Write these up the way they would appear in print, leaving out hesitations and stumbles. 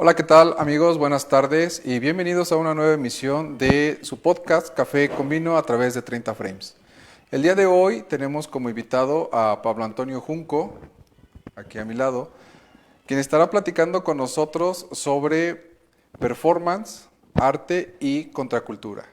Hola, ¿qué tal amigos? Buenas tardes y bienvenidos a una nueva emisión de su podcast Café con Vino a través de 30 Frames. El día de hoy tenemos como invitado a Pablo Antonio Junco, aquí a mi lado, quien estará platicando con nosotros sobre performance, arte y contracultura.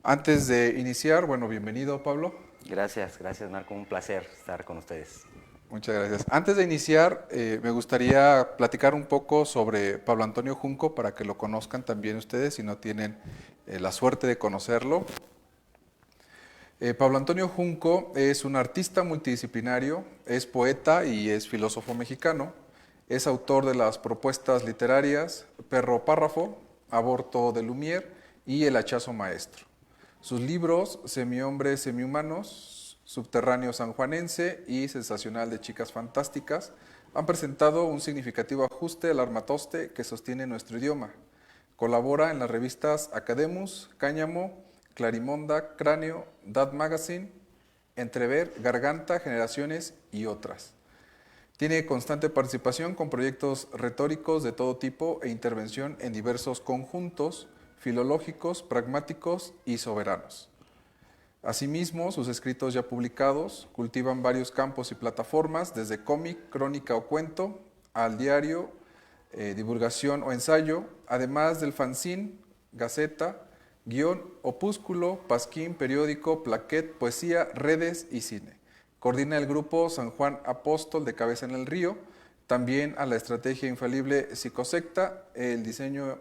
Antes de iniciar, bueno, bienvenido Pablo. Gracias Marco, un placer estar con ustedes. Muchas gracias. Antes de iniciar, me gustaría platicar un poco sobre Pablo Antonio Junco para que lo conozcan también ustedes si no tienen la suerte de conocerlo. Pablo Antonio Junco es un artista multidisciplinario, es poeta y es filósofo mexicano. Es autor de las propuestas literarias Perro Párrafo, Aborto de Lumière y El hachazo maestro. Sus libros Semihombres, Semihumanos, Subterráneo sanjuanense y Sensacional de chicas fantásticas han presentado un significativo ajuste al armatoste que sostiene nuestro idioma. Colabora en las revistas Academus, Cáñamo, Clarimonda, Cráneo, Dad Magazine, Entrever, Garganta, Generaciones y otras. Tiene constante participación con proyectos retóricos de todo tipo e intervención en diversos conjuntos filológicos, pragmáticos y soberanos. Asimismo, sus escritos ya publicados cultivan varios campos y plataformas, desde cómic, crónica o cuento, al diario, divulgación o ensayo, además del fanzine, gaceta, guión, opúsculo, pasquín, periódico, plaquet, poesía, redes y cine. Coordina el grupo San Juan Apóstol de Cabeza en el Río, también a la estrategia infalible Psicosecta, el diseño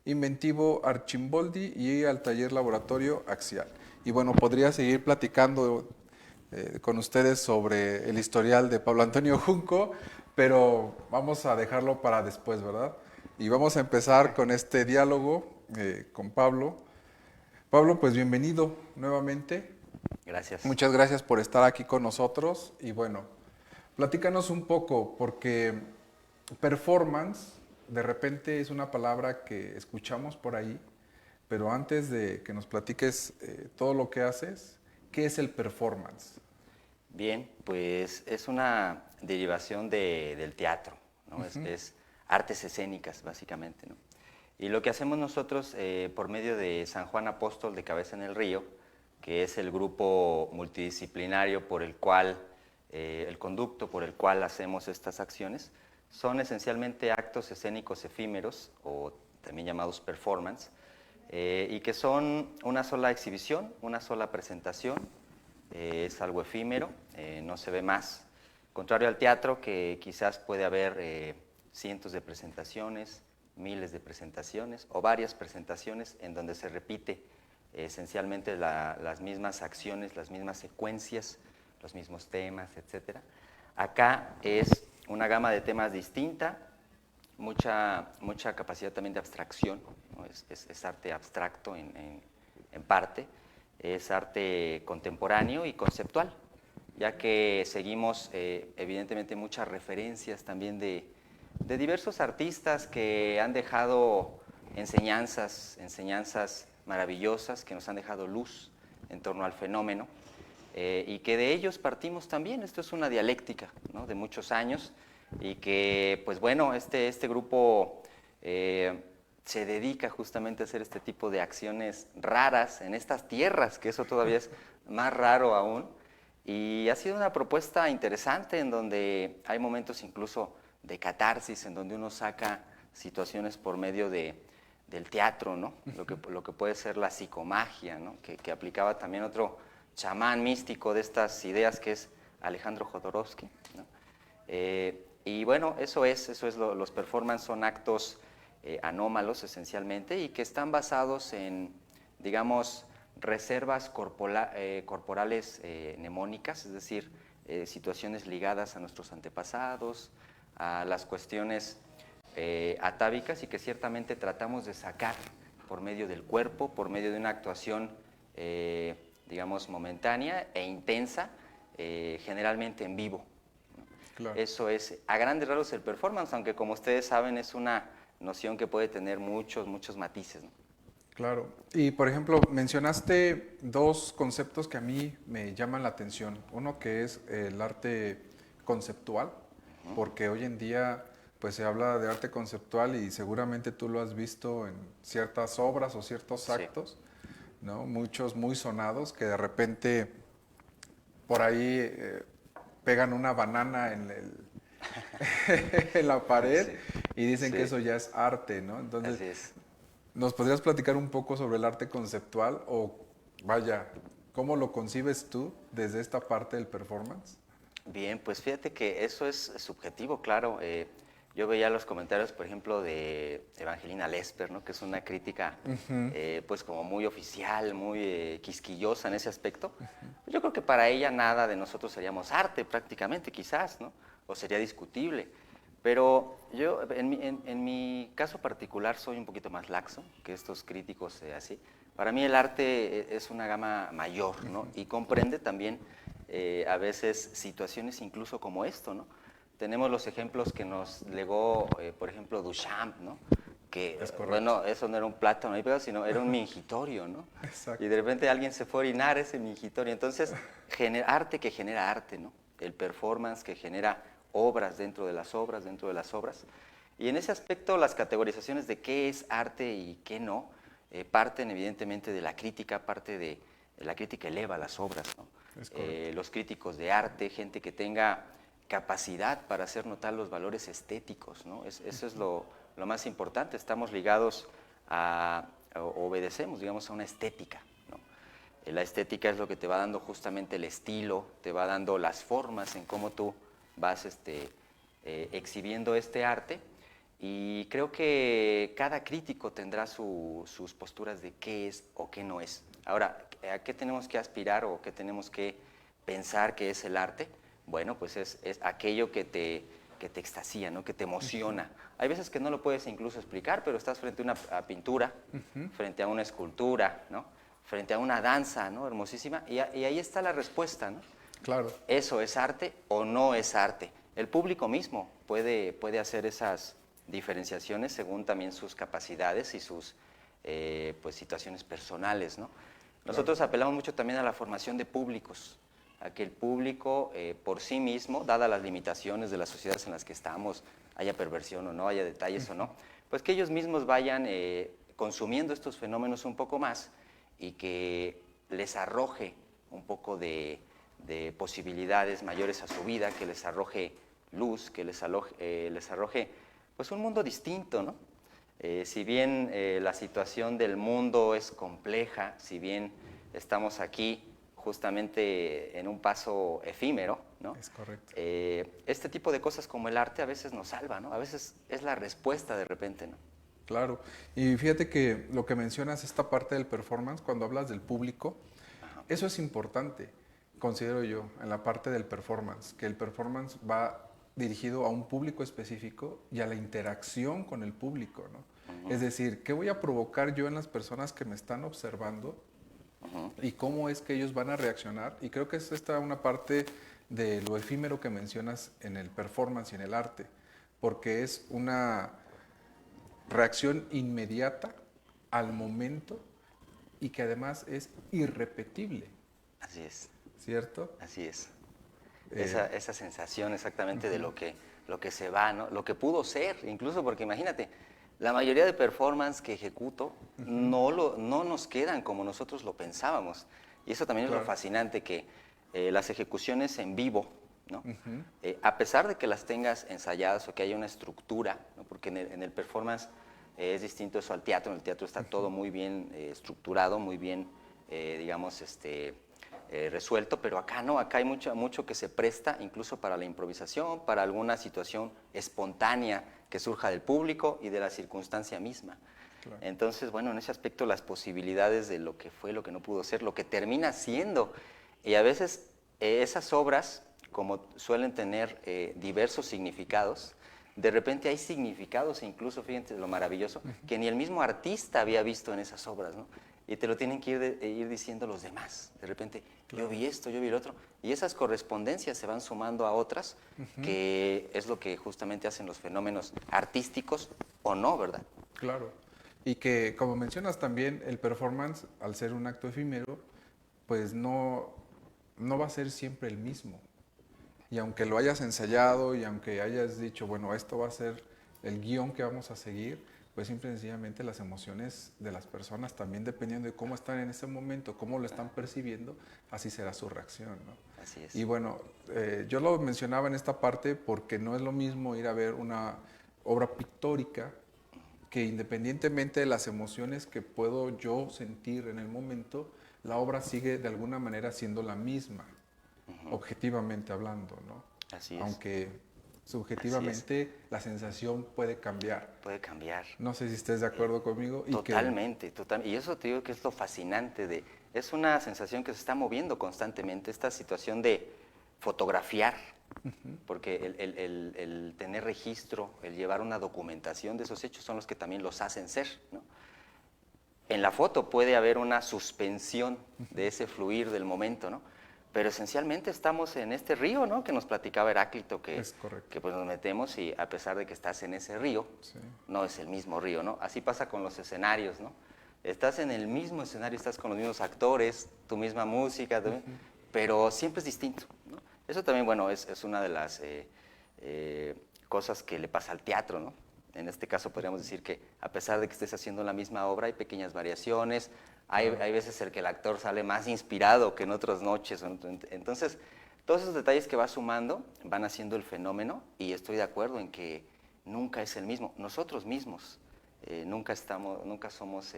inventivo Archimboldi y al taller laboratorio Axial. Y bueno, podría seguir platicando con ustedes sobre el historial de Pablo Antonio Junco, pero vamos a dejarlo para después, ¿verdad? Y vamos a empezar con este diálogo con Pablo. Pablo, pues bienvenido nuevamente. Gracias. Muchas gracias por estar aquí con nosotros y bueno, platícanos un poco porque performance de repente es una palabra que escuchamos por ahí, pero antes de que nos platiques todo lo que haces, ¿qué es el performance? Bien, pues es una derivación del teatro, ¿no? Es artes escénicas, básicamente, ¿no? Y lo que hacemos nosotros por medio de San Juan Apóstol de Cabeza en el Río, que es el grupo multidisciplinario por el cual, el conducto por el cual hacemos estas acciones, son esencialmente actos escénicos efímeros, o también llamados performance, y que son una sola exhibición, una sola presentación, es algo efímero, no se ve más. Contrario al teatro, que quizás puede haber cientos de presentaciones, miles de presentaciones o varias presentaciones en donde se repite esencialmente las mismas acciones, las mismas secuencias, los mismos temas, etc. Acá es una gama de temas distinta, mucha capacidad también de abstracción, ¿no? Es arte abstracto en parte, es arte contemporáneo y conceptual, ya que seguimos evidentemente muchas referencias también de diversos artistas que han dejado enseñanzas maravillosas, que nos han dejado luz en torno al fenómeno, y que de ellos partimos también. Esto es una dialéctica, ¿no?, de muchos años, y que, pues bueno, este grupo se dedica justamente a hacer este tipo de acciones raras en estas tierras, que eso todavía es más raro aún, y ha sido una propuesta interesante en donde hay momentos incluso de catarsis, en donde uno saca situaciones por medio del teatro, ¿no? Lo que puede ser la psicomagia, ¿no?, que aplicaba también otro chamán místico de estas ideas, que es Alejandro Jodorowsky, ¿no? Y bueno, los performance son actos anómalos esencialmente, y que están basados en, digamos, reservas corporales mnemónicas, es decir, situaciones ligadas a nuestros antepasados, a las cuestiones atávicas, y que ciertamente tratamos de sacar por medio del cuerpo, por medio de una actuación, digamos, momentánea e intensa, generalmente en vivo. Claro. Eso es, a grandes rasgos, el performance, aunque como ustedes saben es una noción que puede tener muchos matices, ¿no? Claro. Y por ejemplo, mencionaste dos conceptos que a mí me llaman la atención. Uno que es el arte conceptual, porque hoy en día pues se habla de arte conceptual y seguramente tú lo has visto en ciertas obras o ciertos Sí, actos, ¿no? Muchos muy sonados que de repente por ahí pegan una banana en la pared sí, y dicen que sí, eso ya es arte, ¿no? Entonces, así es. ¿nos podrías platicar un poco sobre el arte conceptual o, vaya, cómo lo concibes tú desde esta parte del performance? Bien, pues fíjate que eso es subjetivo, claro. Yo veía los comentarios, por ejemplo, de Evangelina Lesper, ¿no? Que es una crítica, pues como muy oficial, muy quisquillosa en ese aspecto. Yo creo que para ella nada de nosotros seríamos arte prácticamente, quizás, ¿no? O sería discutible. Pero yo, en mi caso particular, soy un poquito más laxo que estos críticos así. Para mí el arte es una gama mayor, ¿no? Y comprende también a veces situaciones incluso como esto, ¿no? Tenemos los ejemplos que nos legó, por ejemplo, Duchamp, ¿no? Que, Es correcto. bueno, eso no era un plátano ahí pegado, sino era un mingitorio, ¿no? Y de Exacto. repente alguien se fue a orinar ese mingitorio. Entonces, arte que genera arte, ¿no? El performance que genera obras dentro de las obras, dentro de las obras. Y en ese aspecto, las categorizaciones de qué es arte y qué no, parten evidentemente de la crítica, parte de la crítica eleva las obras, ¿no? Es correcto. Los críticos de arte, gente que tenga capacidad para hacer notar los valores estéticos, ¿no? Eso es lo más importante, estamos ligados obedecemos, digamos, a una estética, ¿no? La estética es lo que te va dando justamente el estilo, te va dando las formas en cómo tú vas exhibiendo este arte. Y creo que cada crítico tendrá sus posturas de qué es o qué no es. Ahora, ¿a qué tenemos que aspirar o qué tenemos que pensar que es el arte? Bueno, pues es aquello que te extasía, ¿no? Que te emociona. Hay veces que no lo puedes incluso explicar, pero estás frente a una pintura, frente a una escultura, ¿no? Frente a una danza, ¿no? Hermosísima, y ahí está la respuesta, ¿no? Claro. ¿Eso es arte o no es arte? El público mismo puede hacer esas diferenciaciones según también sus capacidades y sus pues, situaciones personales, ¿no? Claro. Nosotros apelamos mucho también a la formación de públicos, a que el público por sí mismo, dadas las limitaciones de las sociedades en las que estamos, haya perversión o no, haya detalles o no, pues que ellos mismos vayan consumiendo estos fenómenos un poco más y que les arroje un poco de posibilidades mayores a su vida, que les arroje luz, que les arroje pues un mundo distinto, ¿no? Si bien la situación del mundo es compleja, si bien estamos aquí justamente en un paso efímero, ¿no? Es correcto. Este tipo de cosas como el arte a veces nos salva, ¿no? A veces es la respuesta de repente, ¿no? Claro. Y fíjate que lo que mencionas, esta parte del performance, cuando hablas del público, Ajá. eso es importante, considero yo, en la parte del performance, que el performance va dirigido a un público específico y a la interacción con el público, ¿no? Es decir, ¿qué voy a provocar yo en las personas que me están observando y cómo es que ellos van a reaccionar? Y creo que es esta una parte de lo efímero que mencionas en el performance y en el arte, porque es una reacción inmediata al momento y que además es irrepetible, Así es, ¿cierto? así es. Eh, Esa sensación exactamente de lo que se va, ¿no? Lo que pudo ser, incluso porque imagínate, la mayoría de performance que ejecuto no nos quedan como nosotros lo pensábamos. Y eso también es lo claro, fascinante, que las ejecuciones en vivo, ¿no? A pesar de que las tengas ensayadas o que haya una estructura, ¿no? Porque en el performance es distinto eso al teatro, en el teatro está todo muy bien estructurado, muy bien, digamos, resuelto, pero acá no, acá hay mucho que se presta incluso para la improvisación, para alguna situación espontánea que surja del público y de la circunstancia misma. claro. Entonces, bueno, en ese aspecto las posibilidades de lo que fue, lo que no pudo ser, lo que termina siendo, y a veces esas obras, como suelen tener diversos significados, de repente hay significados, incluso, fíjense lo maravilloso, que ni el mismo artista había visto en esas obras, ¿no? Y te lo tienen que ir diciendo los demás. De repente, yo Claro, vi esto, yo vi lo otro. Y esas correspondencias se van sumando a otras, que es lo que justamente hacen los fenómenos artísticos o no, ¿verdad? claro. Y que, como mencionas también, el performance, al ser un acto efímero, pues no va a ser siempre el mismo. Y aunque lo hayas ensayado y aunque hayas dicho, bueno, esto va a ser el guión que vamos a seguir, pues simple y sencillamente las emociones de las personas también dependiendo de cómo están en ese momento, cómo lo están percibiendo, así será su reacción, ¿no? Así es. Y bueno, yo lo mencionaba en esta parte porque no es lo mismo ir a ver una obra pictórica que independientemente de las emociones que puedo yo sentir en el momento, la obra sigue de alguna manera siendo la misma, objetivamente hablando, ¿no? Así es. Aunque Así es. subjetivamente la sensación puede cambiar. Puede cambiar. No sé si estés de acuerdo conmigo y que Totalmente, totalmente. Y eso te digo que es lo fascinante es una sensación que se está moviendo constantemente, esta situación de fotografiar, porque el tener registro, el llevar una documentación de esos hechos son los que también los hacen ser, ¿no? En la foto puede haber una suspensión de ese fluir del momento, ¿no? Pero esencialmente estamos en este río, ¿no? Que nos platicaba Heráclito, es correcto. que pues nos metemos y a pesar de que estás en ese río, Sí. no es el mismo río, ¿no? Así pasa con los escenarios, ¿no? Estás en el mismo escenario, estás con los mismos actores, tu misma música, pero siempre es distinto, ¿no? Eso también, bueno, es una de las cosas que le pasa al teatro, ¿no? En este caso podríamos decir que a pesar de que estés haciendo la misma obra, hay pequeñas variaciones, hay veces en que el actor sale más inspirado que en otras noches. Entonces, todos esos detalles que va sumando van haciendo el fenómeno y estoy de acuerdo en que nunca es el mismo. Nosotros mismos nunca somos,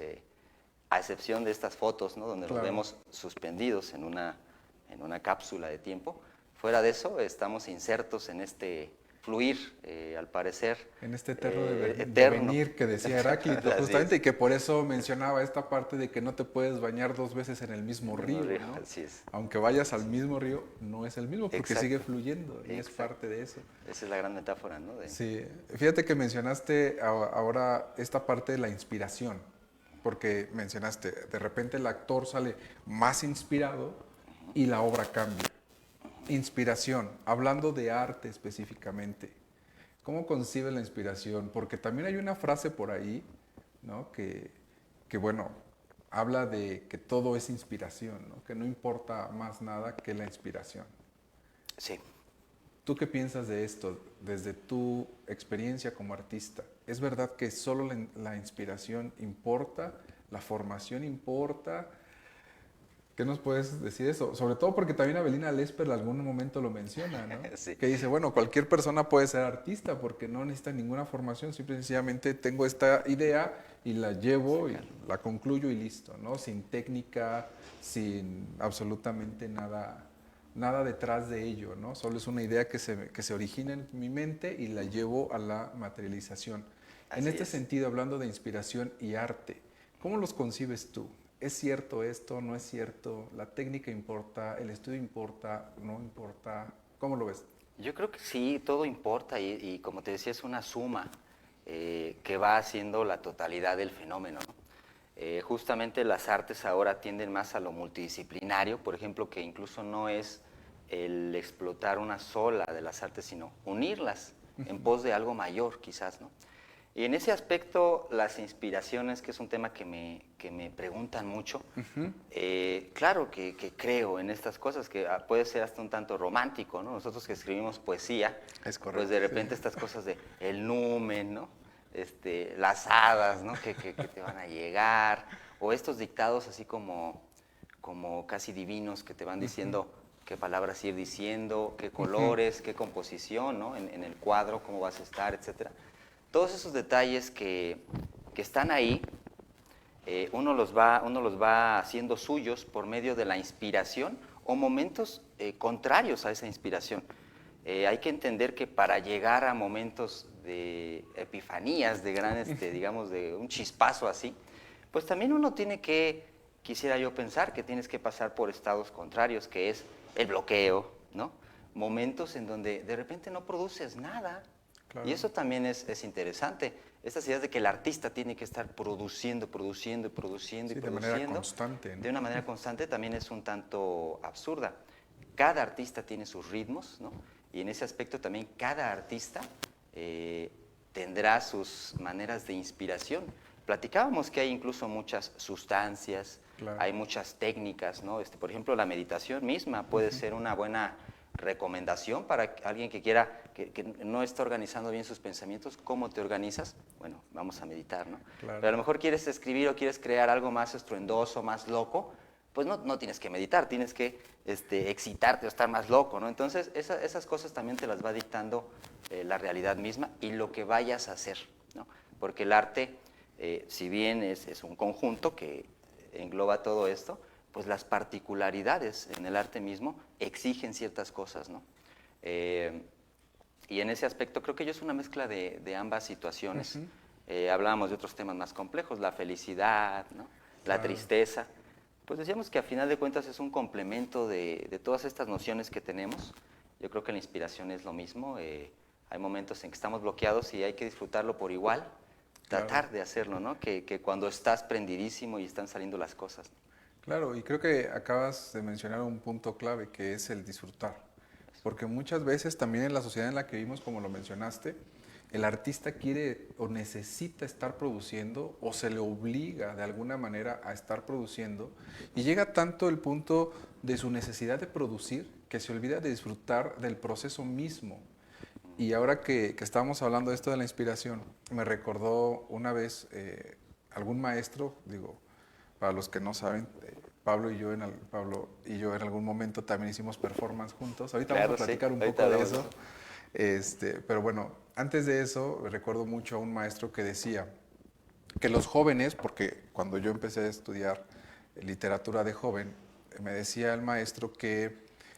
a excepción de estas fotos, ¿no? Donde nos vemos suspendidos en una cápsula de tiempo. Fuera de eso, estamos insertos en este fluir, al parecer. En este eterno eterno. devenir que decía Heráclito, Así justamente, es. y que por eso mencionaba esta parte de que no te puedes bañar dos veces en el mismo río, ¿no? Así es. Aunque vayas al mismo río, no es el mismo porque Exacto. sigue fluyendo y es Exacto. parte de eso. Esa es la gran metáfora, ¿no? Sí, fíjate que mencionaste ahora esta parte de la inspiración, porque mencionaste, de repente el actor sale más inspirado y la obra cambia. Inspiración, hablando de arte específicamente. ¿Cómo concibe la inspiración? Porque también hay una frase por ahí, ¿no? Que bueno, habla de que todo es inspiración, ¿no? Que no importa más nada que la inspiración. Sí. ¿Tú qué piensas de esto desde tu experiencia como artista? ¿Es verdad que solo la inspiración importa? ¿La formación importa? ¿Qué nos puedes decir eso? Sobre todo porque también Avelina Lesper en algún momento lo menciona, ¿no? Sí. Que dice, bueno, cualquier persona puede ser artista porque no necesita ninguna formación, simple y sencillamente tengo esta idea y la llevo y la concluyo y listo, ¿no? Sin técnica, sin absolutamente nada detrás de ello, ¿no? Solo es una idea que se origina en mi mente y la llevo a la materialización. En este sentido, hablando de inspiración y arte, ¿cómo los concibes tú? ¿Es cierto esto? ¿No es cierto? ¿La técnica importa? ¿El estudio importa? ¿No importa? ¿Cómo lo ves? Yo creo que sí, todo importa y como te decía, es una suma que va haciendo la totalidad del fenómeno, ¿no? Justamente las artes ahora tienden más a lo multidisciplinario, por ejemplo, que incluso no es el explotar una sola de las artes, sino unirlas en pos de algo mayor, quizás, ¿no? Y en ese aspecto, las inspiraciones, que es un tema que me preguntan mucho, claro que creo en estas cosas, que puede ser hasta un tanto romántico, ¿no? Nosotros que escribimos poesía, Es correcto, pues de repente estas cosas de el numen, ¿no? Las hadas, ¿no? Que te van a llegar, o estos dictados así como casi divinos que te van diciendo qué palabras ir diciendo, qué colores, qué composición, ¿no? En el cuadro, cómo vas a estar, etcétera. Todos esos detalles que están ahí, uno los va haciendo suyos por medio de la inspiración o momentos contrarios a esa inspiración. Hay que entender que para llegar a momentos de epifanías, de gran, digamos, de un chispazo así, pues también uno tiene que, quisiera yo pensar, que tienes que pasar por estados contrarios, que es el bloqueo, ¿no? Momentos en donde de repente no produces nada. Claro. Y eso también es interesante. Estas ideas de que el artista tiene que estar produciendo y produciendo. De manera constante, ¿no? De una manera constante también es un tanto absurda. Cada artista tiene sus ritmos, ¿no? Y en ese aspecto también cada artista tendrá sus maneras de inspiración. Platicábamos que hay incluso muchas sustancias, claro. Hay muchas técnicas, ¿no? Por ejemplo, la meditación misma puede ser una buena recomendación para alguien que quiera, que no está organizando bien sus pensamientos, ¿cómo te organizas? Bueno, vamos a meditar, ¿no? Claro. Pero a lo mejor quieres escribir o quieres crear algo más estruendoso, más loco, pues no tienes que meditar, tienes que excitarte o estar más loco, ¿no? Entonces, esas cosas también te las va dictando la realidad misma y lo que vayas a hacer, ¿no? Porque el arte, si bien es un conjunto que engloba todo esto, pues las particularidades en el arte mismo exigen ciertas cosas, ¿no? Y en ese aspecto creo que yo es una mezcla de ambas situaciones. Hablábamos de otros temas más complejos, la felicidad, ¿no? La Claro. tristeza. Pues decíamos que a final de cuentas es un complemento de todas estas nociones que tenemos. Yo creo que la inspiración es lo mismo. Hay momentos en que estamos bloqueados y hay que disfrutarlo por igual, tratar Claro. de hacerlo, ¿no? Que cuando estás prendidísimo y están saliendo las cosas. Claro, y creo que acabas de mencionar un punto clave que es el disfrutar. Porque muchas veces también en la sociedad en la que vivimos, como lo mencionaste, el artista quiere o necesita estar produciendo o se le obliga de alguna manera a estar produciendo y llega tanto el punto de su necesidad de producir que se olvida de disfrutar del proceso mismo. Y ahora que estábamos hablando de esto de la inspiración, me recordó una vez algún maestro, digo, para los que no saben, Pablo y yo en algún momento también hicimos performance juntos. Ahorita vamos Claro, a sí, platicar un ahorita poco de hablamos de eso. eso. Pero bueno, antes de eso recuerdo mucho a un maestro que decía que los jóvenes, porque cuando yo empecé a estudiar literatura de joven, me decía el maestro que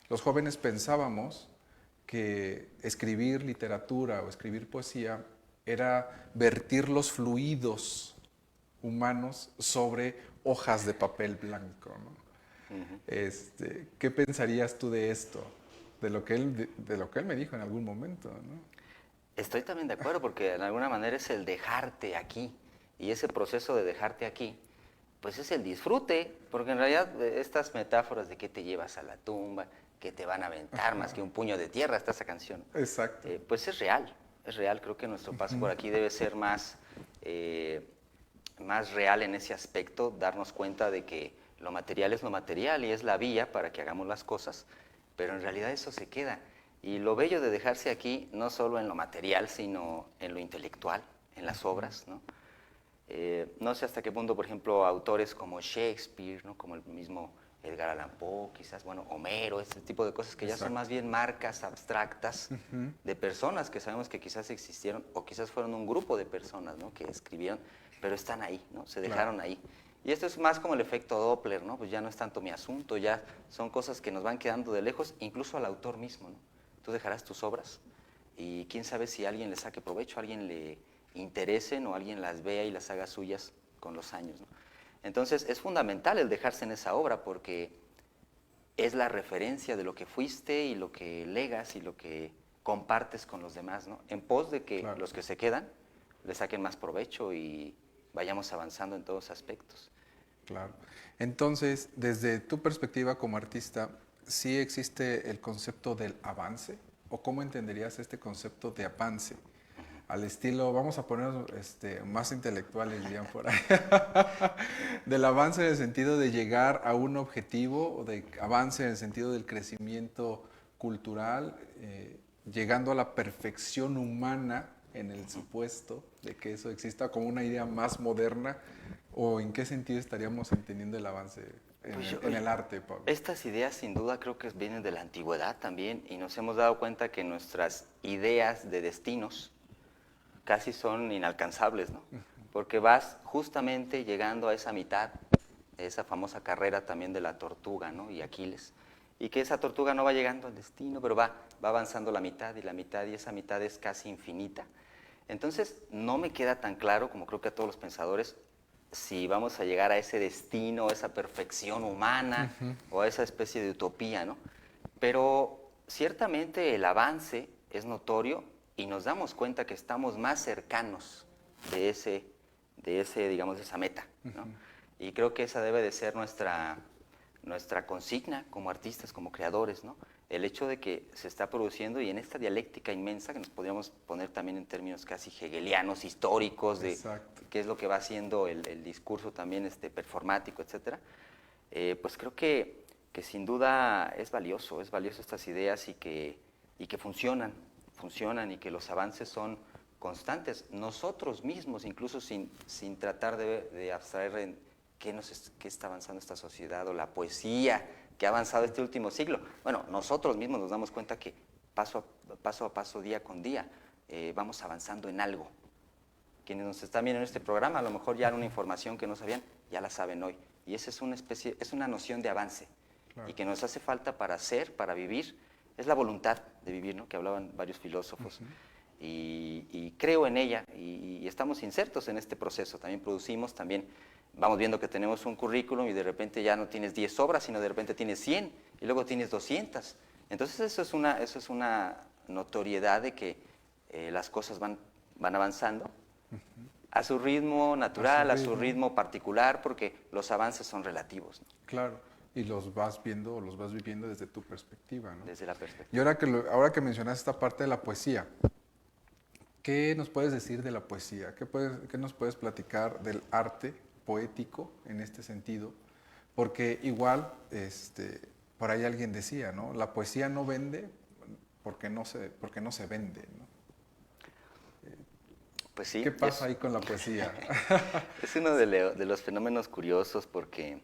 los jóvenes pensábamos que escribir literatura o escribir poesía era vertir los fluidos humanos sobre hojas de papel blanco, ¿no? ¿Qué pensarías tú de esto? De lo que él me dijo en algún momento, ¿no? Estoy también de acuerdo porque de alguna manera es el dejarte aquí y ese proceso de dejarte aquí, pues es el disfrute, porque en realidad estas metáforas de que te llevas a la tumba, que te van a aventar más que un puño de tierra, está esa canción, Exacto. pues es real, creo que nuestro paso por aquí debe ser eh, más real en ese aspecto, darnos cuenta de que lo material es lo material y es la vía para que hagamos las cosas, pero en realidad eso se queda. Y lo bello de dejarse aquí, no solo en lo material, sino en lo intelectual, en las obras, ¿no? No sé hasta qué punto, por ejemplo, autores como Shakespeare, ¿no? Como el mismo Edgar Allan Poe, quizás, bueno, Homero, este tipo de cosas que ya son Exacto. más bien marcas abstractas de personas que sabemos que quizás existieron o quizás fueron un grupo de personas, ¿no? Que escribieron, pero están ahí, ¿no? Se Claro. dejaron ahí. Y esto es más como el efecto Doppler, ¿no? Pues ya no es tanto mi asunto, ya son cosas que nos van quedando de lejos, incluso al autor mismo, ¿no? Tú dejarás tus obras y quién sabe si alguien le saque provecho, alguien le interesen o alguien las vea y las haga suyas con los años, ¿no? Entonces es fundamental el dejarse en esa obra porque es la referencia de lo que fuiste y lo que legas y lo que compartes con los demás, ¿no? En pos de que Claro. los que se quedan le saquen más provecho y vayamos avanzando en todos aspectos. Claro. Entonces, desde tu perspectiva como artista, ¿sí existe el concepto del avance? ¿O cómo entenderías este concepto de avance? Al estilo, vamos a poner más intelectuales, dirían por ahí, del avance en el sentido de llegar a un objetivo, o de avance en el sentido del crecimiento cultural, llegando a la perfección humana en el supuesto de que eso exista como una idea más moderna, o en qué sentido estaríamos entendiendo el avance Pues en el arte, Pablo. estas ideas sin duda creo que vienen de la antigüedad también y nos hemos dado cuenta que nuestras ideas de destinos casi son inalcanzables, ¿no? Porque vas justamente llegando a esa mitad, esa famosa carrera también de la tortuga, ¿no? Y Aquiles. Y que esa tortuga no va llegando al destino, pero va avanzando la mitad y la mitad y esa mitad es casi infinita. Entonces, no me queda tan claro, como creo que a todos los pensadores, si vamos a llegar a ese destino, a esa perfección humana o a esa especie de utopía, ¿no? Pero ciertamente el avance es notorio y nos damos cuenta que estamos más cercanos digamos, de esa meta, ¿no? Y creo que esa debe de ser nuestra consigna como artistas, como creadores, ¿no? El hecho de que se está produciendo y en esta dialéctica inmensa que nos podríamos poner también en términos casi hegelianos, históricos, de Exacto. qué es lo que va haciendo el discurso también performático, etcétera, pues creo que que sin duda es valioso estas ideas y que funcionan y que los avances son constantes. Nosotros mismos, incluso sin tratar de abstraer en qué está avanzando esta sociedad o la poesía que ha avanzado este último siglo. Bueno, nosotros mismos nos damos cuenta que paso a paso, día con día, vamos avanzando en algo. Quienes nos están viendo en este programa, a lo mejor ya una información que no sabían, ya la saben hoy. Y esa es una noción de avance. Claro. Y que nos hace falta para ser, para vivir, es la voluntad de vivir, ¿no? Que hablaban varios filósofos. Y creo en ella y estamos insertos en este proceso. También producimos, también vamos viendo que tenemos un currículum y de repente ya no tienes 10 obras, sino de repente tienes 100 y luego tienes 200. Entonces eso es una notoriedad de que las cosas van avanzando a su ritmo natural, a su ritmo particular, porque los avances son relativos, ¿no? Claro, y los vas viendo, los vas viviendo desde tu perspectiva, ¿no? Desde la perspectiva. Y ahora que mencionas esta parte de la poesía, ¿qué nos puedes decir de la poesía? ¿Qué nos puedes platicar del arte poético en este sentido? Porque igual, por ahí alguien decía, ¿no? La poesía no vende porque no se vende, ¿no? Pues sí. ¿Qué pasa ahí con la poesía? Es uno de los fenómenos curiosos porque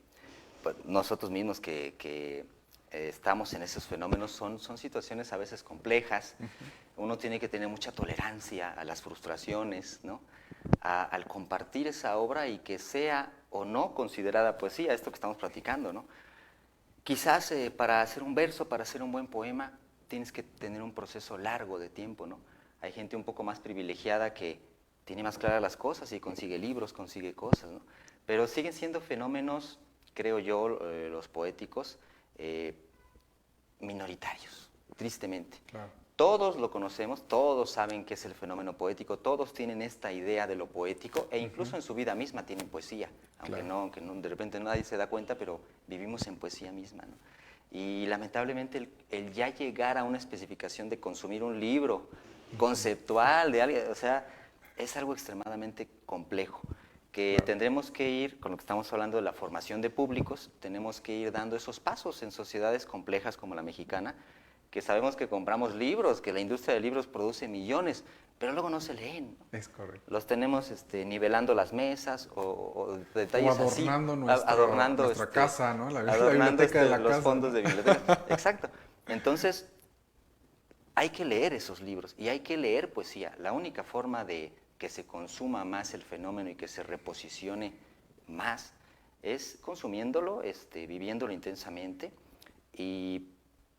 pues, nosotros mismos que estamos en esos fenómenos son situaciones a veces complejas. Uno tiene que tener mucha tolerancia a las frustraciones, ¿no? Al compartir esa obra y que sea o no considerada poesía, esto que estamos platicando, ¿no? Quizás para hacer un verso, para hacer un buen poema, tienes que tener un proceso largo de tiempo, ¿no? Hay gente un poco más privilegiada que tiene más claras las cosas y consigue libros, consigue cosas, ¿no? Pero siguen siendo fenómenos, creo yo, los poéticos, minoritarios, tristemente. Claro. Todos lo conocemos, todos saben qué es el fenómeno poético, todos tienen esta idea de lo poético e incluso en su vida misma tienen poesía, aunque no, de repente nadie se da cuenta, pero vivimos en poesía misma, ¿no? Y lamentablemente el ya llegar a una especificación de consumir un libro conceptual de alguien, o sea, es algo extremadamente complejo, que tendremos que ir, con lo que estamos hablando de la formación de públicos, tenemos que ir dando esos pasos en sociedades complejas como la mexicana, que sabemos que compramos libros, que la industria de libros produce millones, pero luego no se leen, ¿no? Es correcto. Los tenemos nivelando las mesas o detalles o adornando así. Adornando nuestra casa, ¿no? La adornando biblioteca de la los casa, fondos ¿no? de biblioteca. Exacto. Entonces, hay que leer esos libros y hay que leer poesía. La única forma de que se consuma más el fenómeno y que se reposicione más es consumiéndolo, viviéndolo intensamente y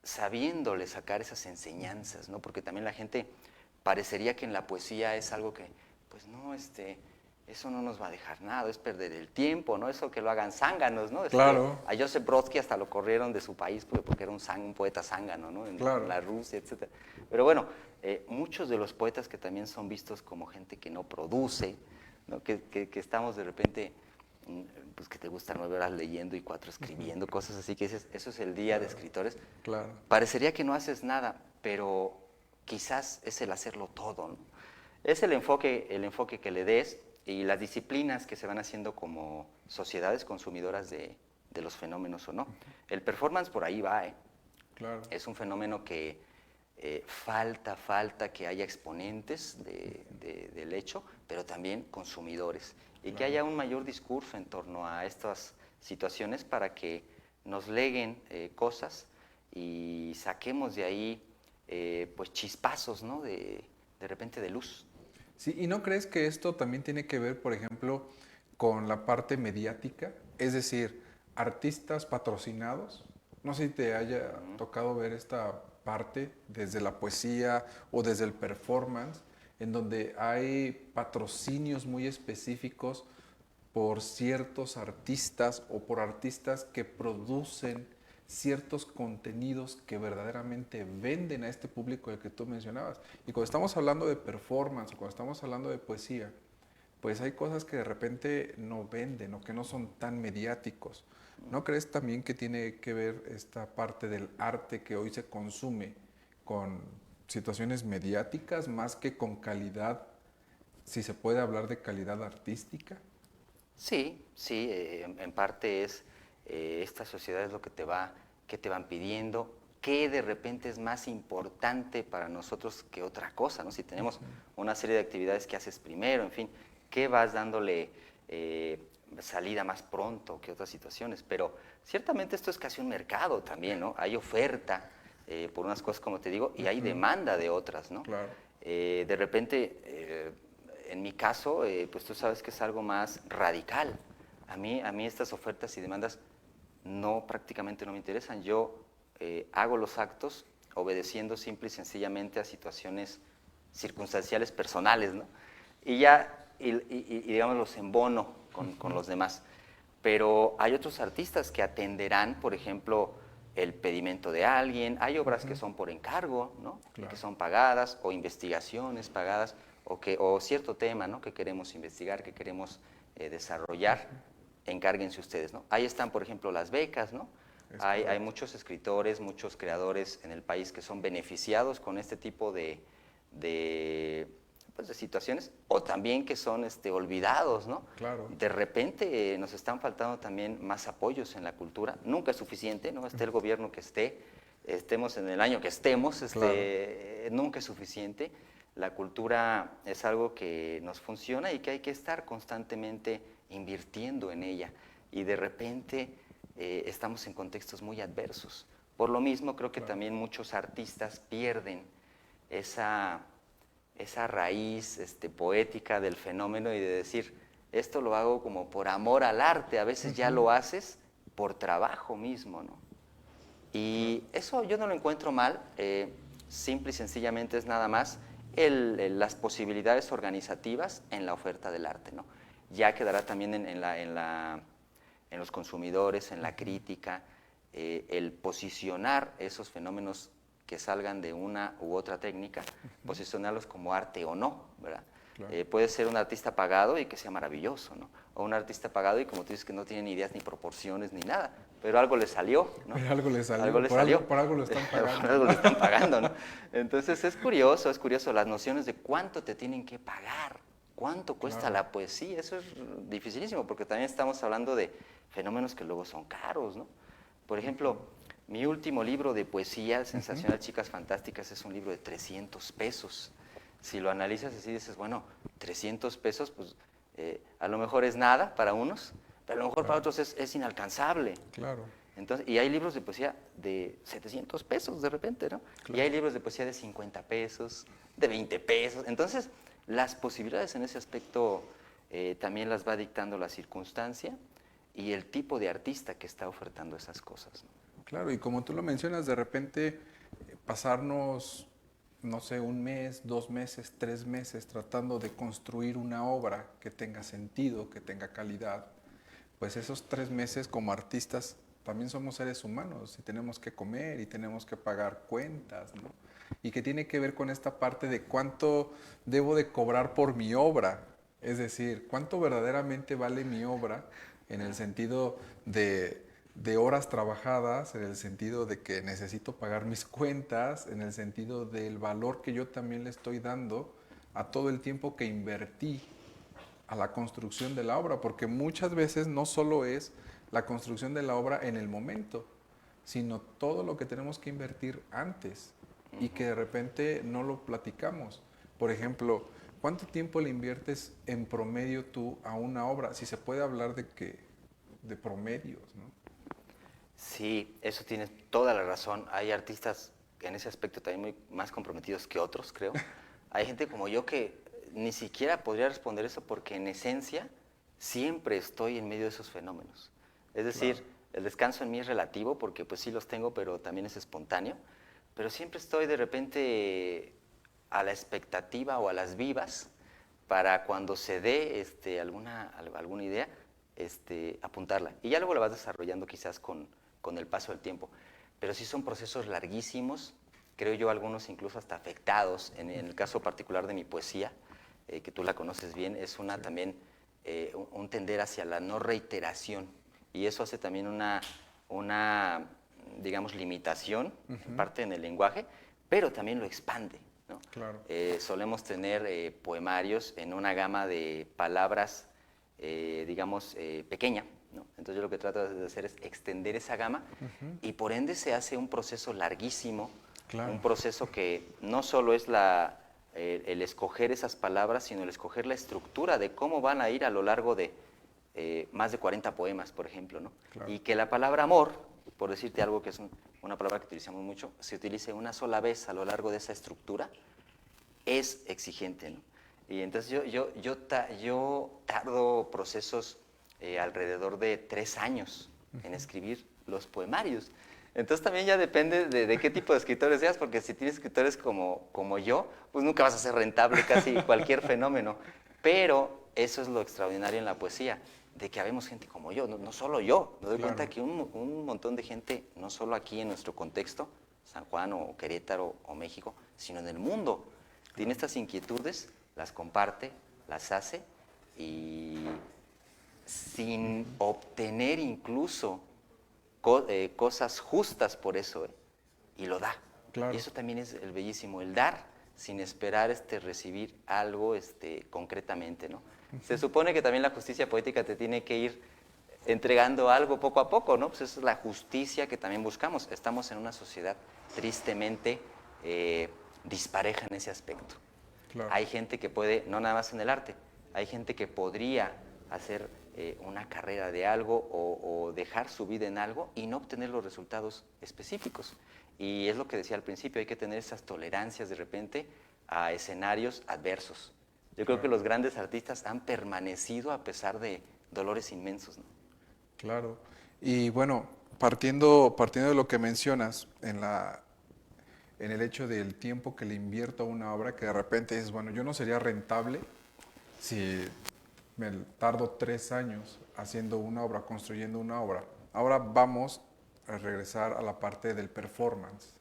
sabiéndole sacar esas enseñanzas, ¿no? Porque también la gente parecería que en la poesía es algo que, pues no, eso no nos va a dejar nada, es perder el tiempo, ¿no? Eso que lo hagan zánganos, ¿no? Claro. A Joseph Brodsky hasta lo corrieron de su país porque era un poeta zángano, ¿no? En la Rusia, etc. Pero bueno, muchos de los poetas que también son vistos como gente que no produce, ¿no? Que estamos de repente, pues que te gusta 9 horas leyendo y 4 escribiendo, cosas así, que dices, eso es el día de escritores. Claro. Parecería que no haces nada, pero quizás es el hacerlo todo, ¿no? Es el enfoque que le des y las disciplinas que se van haciendo como sociedades consumidoras de los fenómenos o no. El performance por ahí va, ¿eh? Claro. Es un fenómeno que falta que haya exponentes del hecho, pero también consumidores. Y que haya un mayor discurso en torno a estas situaciones para que nos leguen cosas y saquemos de ahí pues chispazos, ¿no? De repente de luz. Sí, ¿y no crees que esto también tiene que ver, por ejemplo, con la parte mediática? Es decir, artistas patrocinados. No sé si te haya tocado ver esta parte desde la poesía o desde el performance, en donde hay patrocinios muy específicos por ciertos artistas o por artistas que producen ciertos contenidos que verdaderamente venden a este público del que tú mencionabas. Y cuando estamos hablando de performance o cuando estamos hablando de poesía, pues hay cosas que de repente no venden o que no son tan mediáticos. ¿No crees también que tiene que ver esta parte del arte que hoy se consume con situaciones mediáticas más que con calidad, si se puede hablar de calidad artística? Sí, en parte es esta sociedad es lo que te va qué te van pidiendo, qué de repente es más importante para nosotros que otra cosa, ¿no? Si tenemos una serie de actividades que haces primero, en fin, qué vas dándole salida más pronto que otras situaciones. Pero ciertamente esto es casi un mercado también, ¿no? Hay oferta por unas cosas, como te digo, y hay demanda de otras, ¿no? Claro. De repente, en mi caso, pues tú sabes que es algo más radical. A mí estas ofertas y demandas prácticamente no me interesan. Yo hago los actos obedeciendo simple y sencillamente a situaciones circunstanciales personales, ¿no? Y ya, digamos, los embono con los demás. Pero hay otros artistas que atenderán, por ejemplo, el pedimento de alguien. Hay obras que son por encargo, ¿no? Claro. Que son pagadas, o investigaciones pagadas, o cierto tema, ¿no? Que queremos investigar, que queremos desarrollar. Encárguense ustedes, ¿no? Ahí están, por ejemplo, las becas, ¿no? Hay muchos escritores, muchos creadores en el país que son beneficiados con este tipo pues, de situaciones, o también que son olvidados, ¿no? Claro. De repente nos están faltando también más apoyos en la cultura. Nunca es suficiente, ¿no? Esté el gobierno que esté, estemos en el año que estemos, Claro. nunca es suficiente. La cultura es algo que nos funciona y que hay que estar constantemente invirtiendo en ella. Y de repente estamos en contextos muy adversos. Por lo mismo, creo que también muchos artistas pierden esa raíz poética del fenómeno y de decir, esto lo hago como por amor al arte, a veces ya lo haces por trabajo mismo, ¿no? Y eso yo no lo encuentro mal, simple y sencillamente es nada más las posibilidades organizativas en la oferta del arte, ¿no? Ya quedará también en los consumidores, en la crítica, el posicionar esos fenómenos que salgan de una u otra técnica, posicionarlos como arte o no, ¿verdad? Claro. Puede ser un artista pagado y que sea maravilloso, ¿no? O un artista pagado y como tú dices que no tiene ni ideas ni proporciones ni nada, pero algo le salió, ¿no? Pero algo le salió, Algo le por salió. por algo lo están pagando. Por algo le están pagando, ¿no? Entonces es curioso las nociones de cuánto te tienen que pagar, cuánto cuesta Claro. la poesía, eso es dificilísimo, porque también estamos hablando de fenómenos que luego son caros, ¿no? Por ejemplo, mi último libro de poesía, Sensacional Chicas Fantásticas, es un libro de 300 pesos. Si lo analizas así, dices, bueno, 300 pesos, pues a lo mejor es nada para unos, pero a lo mejor para otros es inalcanzable. Claro. Entonces, y hay libros de poesía de 700 pesos de repente, ¿no? Claro. Y hay libros de poesía de 50 pesos, de 20 pesos. Entonces, las posibilidades en ese aspecto también las va dictando la circunstancia y el tipo de artista que está ofertando esas cosas, ¿no? Claro, y como tú lo mencionas, de repente pasarnos, no sé, un mes, 2 meses, 3 meses tratando de construir una obra que tenga sentido, que tenga calidad, pues esos 3 meses como artistas también somos seres humanos y tenemos que comer y tenemos que pagar cuentas, ¿no? Y que tiene que ver con esta parte de cuánto debo de cobrar por mi obra, es decir, cuánto verdaderamente vale mi obra en el sentido de horas trabajadas, en el sentido de que necesito pagar mis cuentas, en el sentido del valor que yo también le estoy dando a todo el tiempo que invertí a la construcción de la obra, porque muchas veces no solo es la construcción de la obra en el momento, sino todo lo que tenemos que invertir antes y que de repente no lo platicamos. Por ejemplo, ¿cuánto tiempo le inviertes en promedio tú a una obra? Si se puede hablar de promedios, ¿no? Sí, eso tienes toda la razón. Hay artistas en ese aspecto también muy más comprometidos que otros, creo. Hay gente como yo que ni siquiera podría responder eso porque en esencia siempre estoy en medio de esos fenómenos. Es decir, Claro. el descanso en mí es relativo porque pues sí los tengo, pero también es espontáneo. Pero siempre estoy de repente a la expectativa o a las vivas para cuando se dé alguna idea, apuntarla. Y ya luego la vas desarrollando quizás con el paso del tiempo. Pero sí son procesos larguísimos, creo yo algunos incluso hasta afectados. En el caso particular de mi poesía, que tú la conoces bien, es también un tender hacia la no reiteración. Y eso hace también una digamos, limitación, en parte en el lenguaje, pero también lo expande, ¿no? Claro. Solemos tener poemarios en una gama de palabras, digamos, pequeña, ¿no? Entonces yo lo que trato de hacer es extender esa gama y por ende se hace un proceso larguísimo, Claro. un proceso que no solo es el escoger esas palabras, sino el escoger la estructura de cómo van a ir a lo largo de más de 40 poemas, por ejemplo, ¿no? Claro. Y que la palabra amor, por decirte algo que es una palabra que utilizamos mucho, se utilice una sola vez a lo largo de esa estructura, es exigente, ¿no? Y entonces yo tardo procesos alrededor de 3 años en escribir los poemarios. Entonces también ya depende de qué tipo de escritores seas, porque si tienes escritores como yo, pues nunca vas a ser rentable casi cualquier fenómeno. Pero eso es lo extraordinario en la poesía, de que habemos gente como yo, no solo yo. Me doy Claro. cuenta que un montón de gente, no solo aquí en nuestro contexto, San Juan o Querétaro o México, sino en el mundo, tiene estas inquietudes, las comparte, las hace y sin obtener incluso cosas justas por eso, y lo da. Claro. Y eso también es el bellísimo, el dar sin esperar recibir algo concretamente, ¿no? Se supone que también la justicia poética te tiene que ir entregando algo poco a poco, ¿no? Pues esa es la justicia que también buscamos. Estamos en una sociedad tristemente dispareja en ese aspecto. Claro. Hay gente que puede, no nada más en el arte, hay gente que podría hacer una carrera de algo o dejar su vida en algo y no obtener los resultados específicos. Y es lo que decía al principio, hay que tener esas tolerancias de repente a escenarios adversos. Yo creo que los grandes artistas han permanecido a pesar de dolores inmensos, ¿no? Claro. Y bueno, partiendo de lo que mencionas en el hecho del tiempo que le invierto a una obra, que de repente es, bueno, yo no sería rentable si me tardo 3 años haciendo una obra, construyendo una obra. Ahora vamos a regresar a la parte del performance,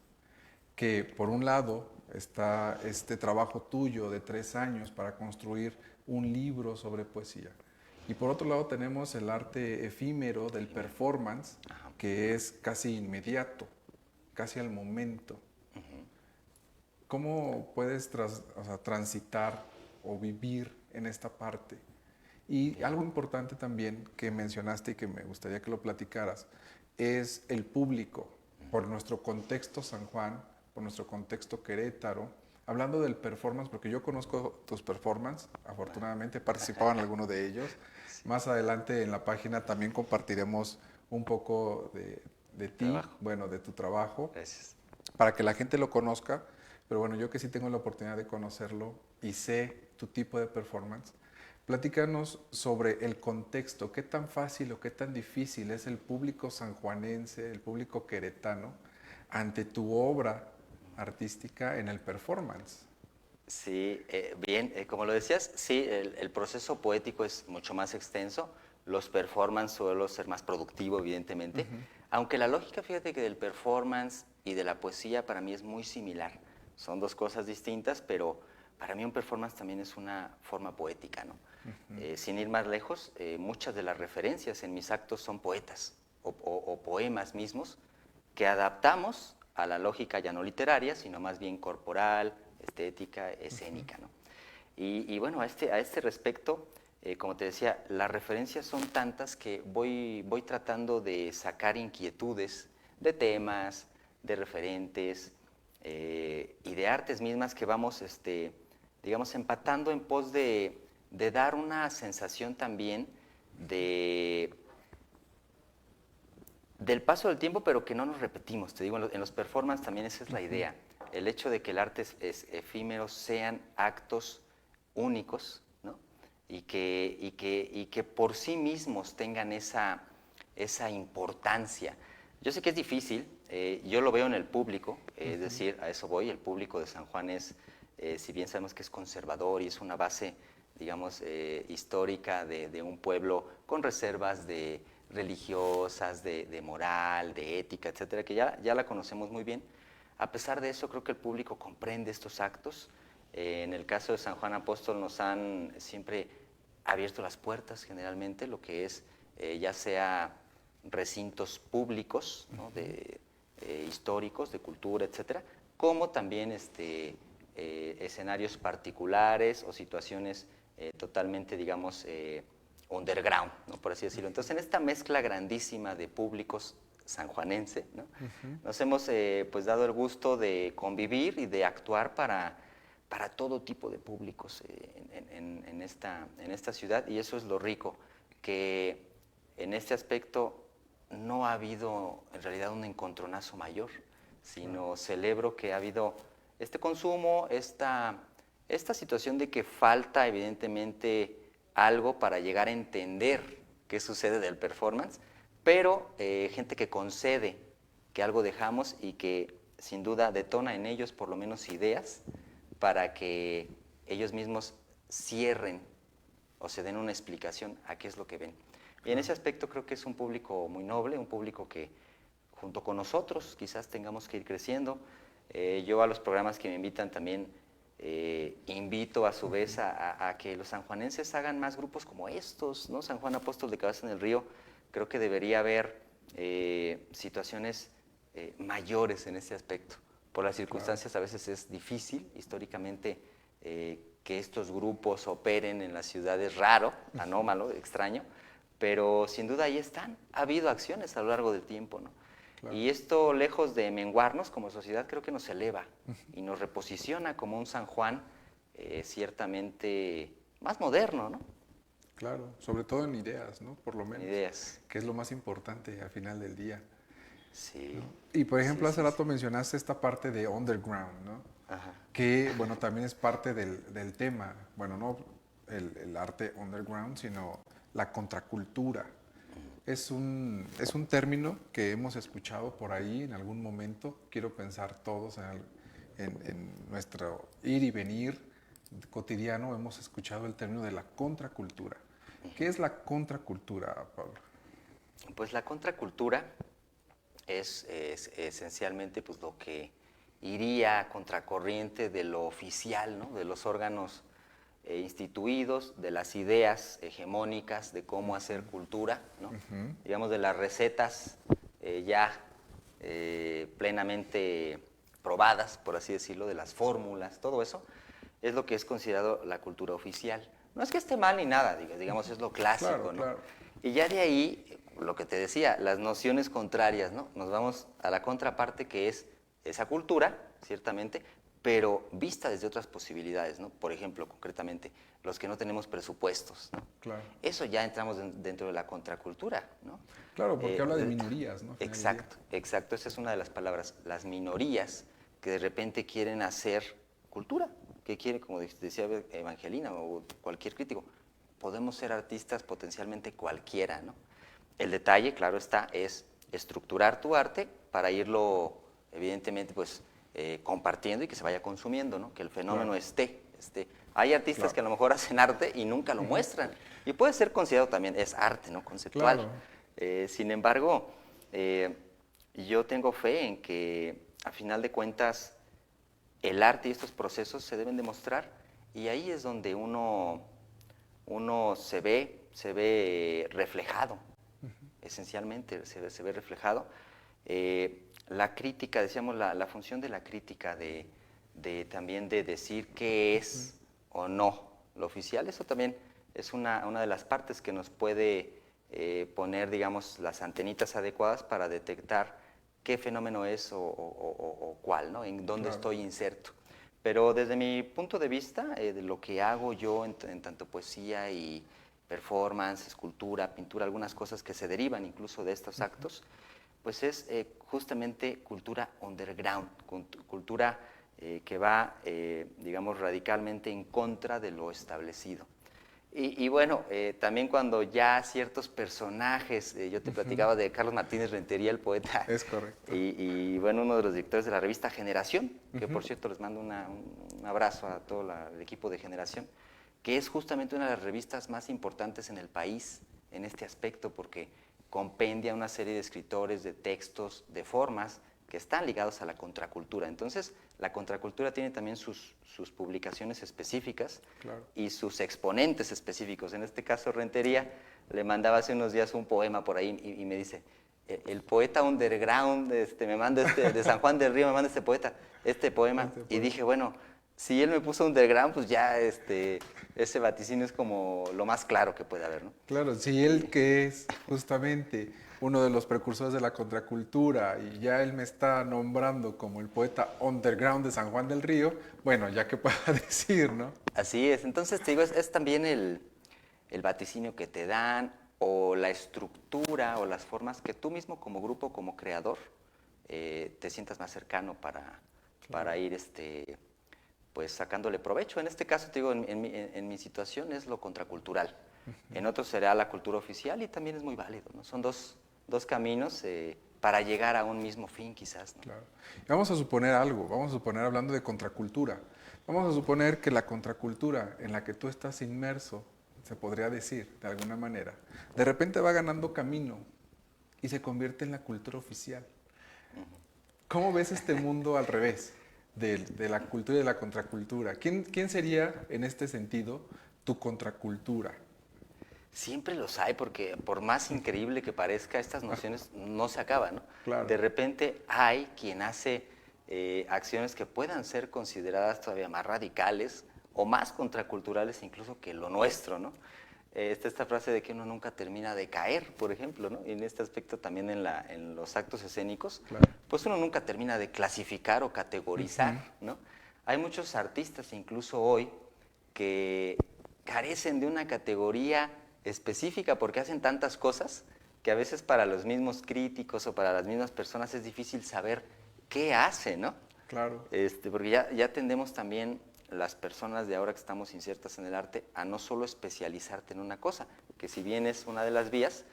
que por un lado está este trabajo tuyo de 3 años para construir un libro sobre poesía. Y por otro lado tenemos el arte efímero del performance, que es casi inmediato, casi al momento. ¿Cómo puedes transitar o vivir en esta parte? Y algo importante también que mencionaste y que me gustaría que lo platicaras es el público, por nuestro contexto San Juan, por nuestro contexto Querétaro, hablando del performance, porque yo conozco tus performances, afortunadamente he participado en alguno de ellos. Sí. Más adelante en la página también compartiremos un poco de ti, Trabajo. bueno, de tu trabajo, Gracias. para que la gente lo conozca. Pero bueno, yo que sí tengo la oportunidad de conocerlo y sé tu tipo de performance, platícanos sobre el contexto, qué tan fácil o qué tan difícil es el público sanjuanense, el público queretano, ante tu obra artística en el performance. Sí, bien, como lo decías, sí, el proceso poético es mucho más extenso, los performance suelen ser más productivo, evidentemente, aunque la lógica, fíjate que del performance y de la poesía para mí es muy similar, son dos cosas distintas, pero para mí un performance también es una forma poética, ¿no? Sin ir más lejos, muchas de las referencias en mis actos son poetas o poemas mismos que adaptamos a la lógica ya no literaria, sino más bien corporal, estética, escénica, ¿no? Y bueno, a este respecto, como te decía, las referencias son tantas que voy tratando de sacar inquietudes de temas, de referentes y de artes mismas que vamos, digamos, empatando en pos de dar una sensación también de del paso del tiempo, pero que no nos repetimos. Te digo, en los performances también esa es la idea. El hecho de que el arte es efímero sean actos únicos, ¿no? Y que por sí mismos tengan esa importancia. Yo sé que es difícil, yo lo veo en el público, es decir, a eso voy, el público de San Juan es, si bien sabemos que es conservador y es una base, digamos, histórica de un pueblo con reservas religiosas, de moral, de ética, etcétera, que ya la conocemos muy bien. A pesar de eso, creo que el público comprende estos actos. En el caso de San Juan Apóstol nos han siempre abierto las puertas, generalmente, lo que es ya sea recintos públicos, ¿no? Históricos, de cultura, etcétera, como también escenarios particulares o situaciones totalmente, digamos, underground, ¿no? Por así decirlo. Entonces, en esta mezcla grandísima de públicos sanjuanense, ¿no? Nos hemos pues dado el gusto de convivir y de actuar para todo tipo de públicos en esta ciudad, y eso es lo rico, que en este aspecto no ha habido en realidad un encontronazo mayor, sino celebro que ha habido este consumo, esta situación de que falta evidentemente algo para llegar a entender qué sucede del performance, pero gente que concede que algo dejamos y que sin duda detona en ellos por lo menos ideas para que ellos mismos cierren o se den una explicación a qué es lo que ven. Y en ese aspecto creo que es un público muy noble, un público que junto con nosotros quizás tengamos que ir creciendo. Yo a los programas que me invitan también invito a su vez a que los sanjuanenses hagan más grupos como estos, ¿no? San Juan Apóstol de Cabeza en el Río, creo que debería haber situaciones mayores en este aspecto. Por las circunstancias a veces es difícil, históricamente, que estos grupos operen en las ciudades, raro, anómalo, extraño, pero sin duda ahí están. Ha habido acciones a lo largo del tiempo, ¿no? Claro. Y esto, lejos de menguarnos como sociedad, creo que nos eleva y nos reposiciona como un San Juan ciertamente más moderno, ¿no? Claro, sobre todo en ideas, ¿no? Por lo menos. En ideas. Que es lo más importante al final del día. Sí. ¿No? Y por ejemplo, sí, hace rato mencionaste esta parte de underground, ¿no? Ajá. Que, bueno, también es parte del tema. Bueno, no el arte underground, sino la contracultura. Es un término que hemos escuchado por ahí en algún momento, quiero pensar todos en nuestro ir y venir cotidiano, hemos escuchado el término de la contracultura. ¿Qué es la contracultura, Pablo? Pues la contracultura es esencialmente pues, lo que iría a contracorriente de lo oficial, ¿no? De los órganos instituidos, de las ideas hegemónicas de cómo hacer cultura, ¿no? Digamos de las recetas ya plenamente probadas, por así decirlo, de las fórmulas, todo eso es lo que es considerado la cultura oficial. No es que esté mal ni nada, digamos, es lo clásico, claro, ¿no? Claro. Y ya de ahí, lo que te decía, las nociones contrarias, ¿no? Nos vamos a la contraparte que es esa cultura, ciertamente, pero vista desde otras posibilidades, ¿no? Por ejemplo, concretamente, los que no tenemos presupuestos, ¿no? Claro. Eso ya entramos dentro de la contracultura, ¿no? Claro, porque habla de minorías, ¿no? Exacto, exacto, esa es una de las palabras, las minorías que de repente quieren hacer cultura, que quiere, como decía Evangelina o cualquier crítico, podemos ser artistas potencialmente cualquiera, ¿no? El detalle, claro está, es estructurar tu arte para irlo, evidentemente, pues, compartiendo y que se vaya consumiendo, ¿no? Que el fenómeno esté. Hay artistas que a lo mejor hacen arte y nunca lo muestran. Y puede ser considerado también, es arte, ¿no? Conceptual. Sin embargo, yo tengo fe en que, a final de cuentas, el arte y estos procesos se deben demostrar, y ahí es donde uno se ve reflejado, esencialmente se ve reflejado. La crítica, decíamos, la función de la crítica también de decir qué es o no lo oficial, eso también es una de las partes que nos puede poner, digamos, las antenitas adecuadas para detectar qué fenómeno es o cuál, ¿no? En dónde estoy inserto. Pero desde mi punto de vista, de lo que hago yo en tanto poesía y performance, escultura, pintura, algunas cosas que se derivan incluso de estos actos, pues es justamente cultura underground, cultura que va, digamos, radicalmente en contra de lo establecido. Y bueno, también cuando ya ciertos personajes, yo te platicaba de Carlos Martínez Rentería, el poeta. Es correcto. Y bueno, uno de los directores de la revista Generación, que por cierto les mando un abrazo a todo el equipo de Generación, que es justamente una de las revistas más importantes en el país en este aspecto, porque compendia una serie de escritores, de textos, de formas que están ligados a la contracultura. Entonces, la contracultura tiene también sus publicaciones específicas y sus exponentes específicos. En este caso, Rentería le mandaba hace unos días un poema por ahí y me dice, el poeta underground me manda de San Juan del Río, me manda este poema. Y dije, bueno, si él me puso underground, pues ya ese vaticinio es como lo más claro que puede haber, ¿no? Claro, si él que es justamente uno de los precursores de la contracultura y ya él me está nombrando como el poeta underground de San Juan del Río, bueno, ya que pueda decir, ¿no? Así es. Entonces, te digo, es también el vaticinio que te dan o la estructura o las formas que tú mismo como grupo, como creador, te sientas más cercano para ir pues sacándole provecho. En este caso, te digo, en mi situación es lo contracultural. En otros será la cultura oficial y también es muy válido, ¿no? Son dos caminos para llegar a un mismo fin, quizás, ¿no? Claro. Y vamos a suponer algo, vamos a suponer hablando de contracultura. Vamos a suponer que la contracultura en la que tú estás inmerso, se podría decir de alguna manera, de repente va ganando camino y se convierte en la cultura oficial. ¿Cómo ves este mundo al revés de la cultura y de la contracultura? ¿Quién sería en este sentido tu contracultura? Siempre los hay, porque por más increíble que parezca, estas nociones no se acaban, ¿no? Claro. De repente hay quien hace acciones que puedan ser consideradas todavía más radicales o más contraculturales incluso que lo nuestro, ¿no? Está esta frase de que uno nunca termina de caer, por ejemplo, ¿no? Y en este aspecto también en los actos escénicos, Claro. pues uno nunca termina de clasificar o categorizar, ¿no? Hay muchos artistas, incluso hoy, que carecen de una categoría específica porque hacen tantas cosas que a veces para los mismos críticos o para las mismas personas es difícil saber qué hace, ¿no? Claro. Porque ya tendemos también las personas de ahora que estamos insertas en el arte a no solo especializarte en una cosa, que si bien es una de las vías,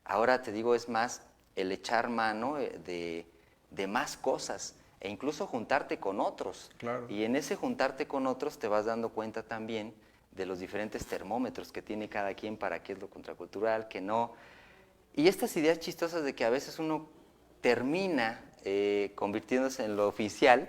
ahora te digo es más el echar mano de más cosas e incluso juntarte con otros. Claro. Y en ese juntarte con otros te vas dando cuenta también de los diferentes termómetros que tiene cada quien para qué es lo contracultural, qué no. Y estas ideas chistosas de que a veces uno termina convirtiéndose en lo oficial,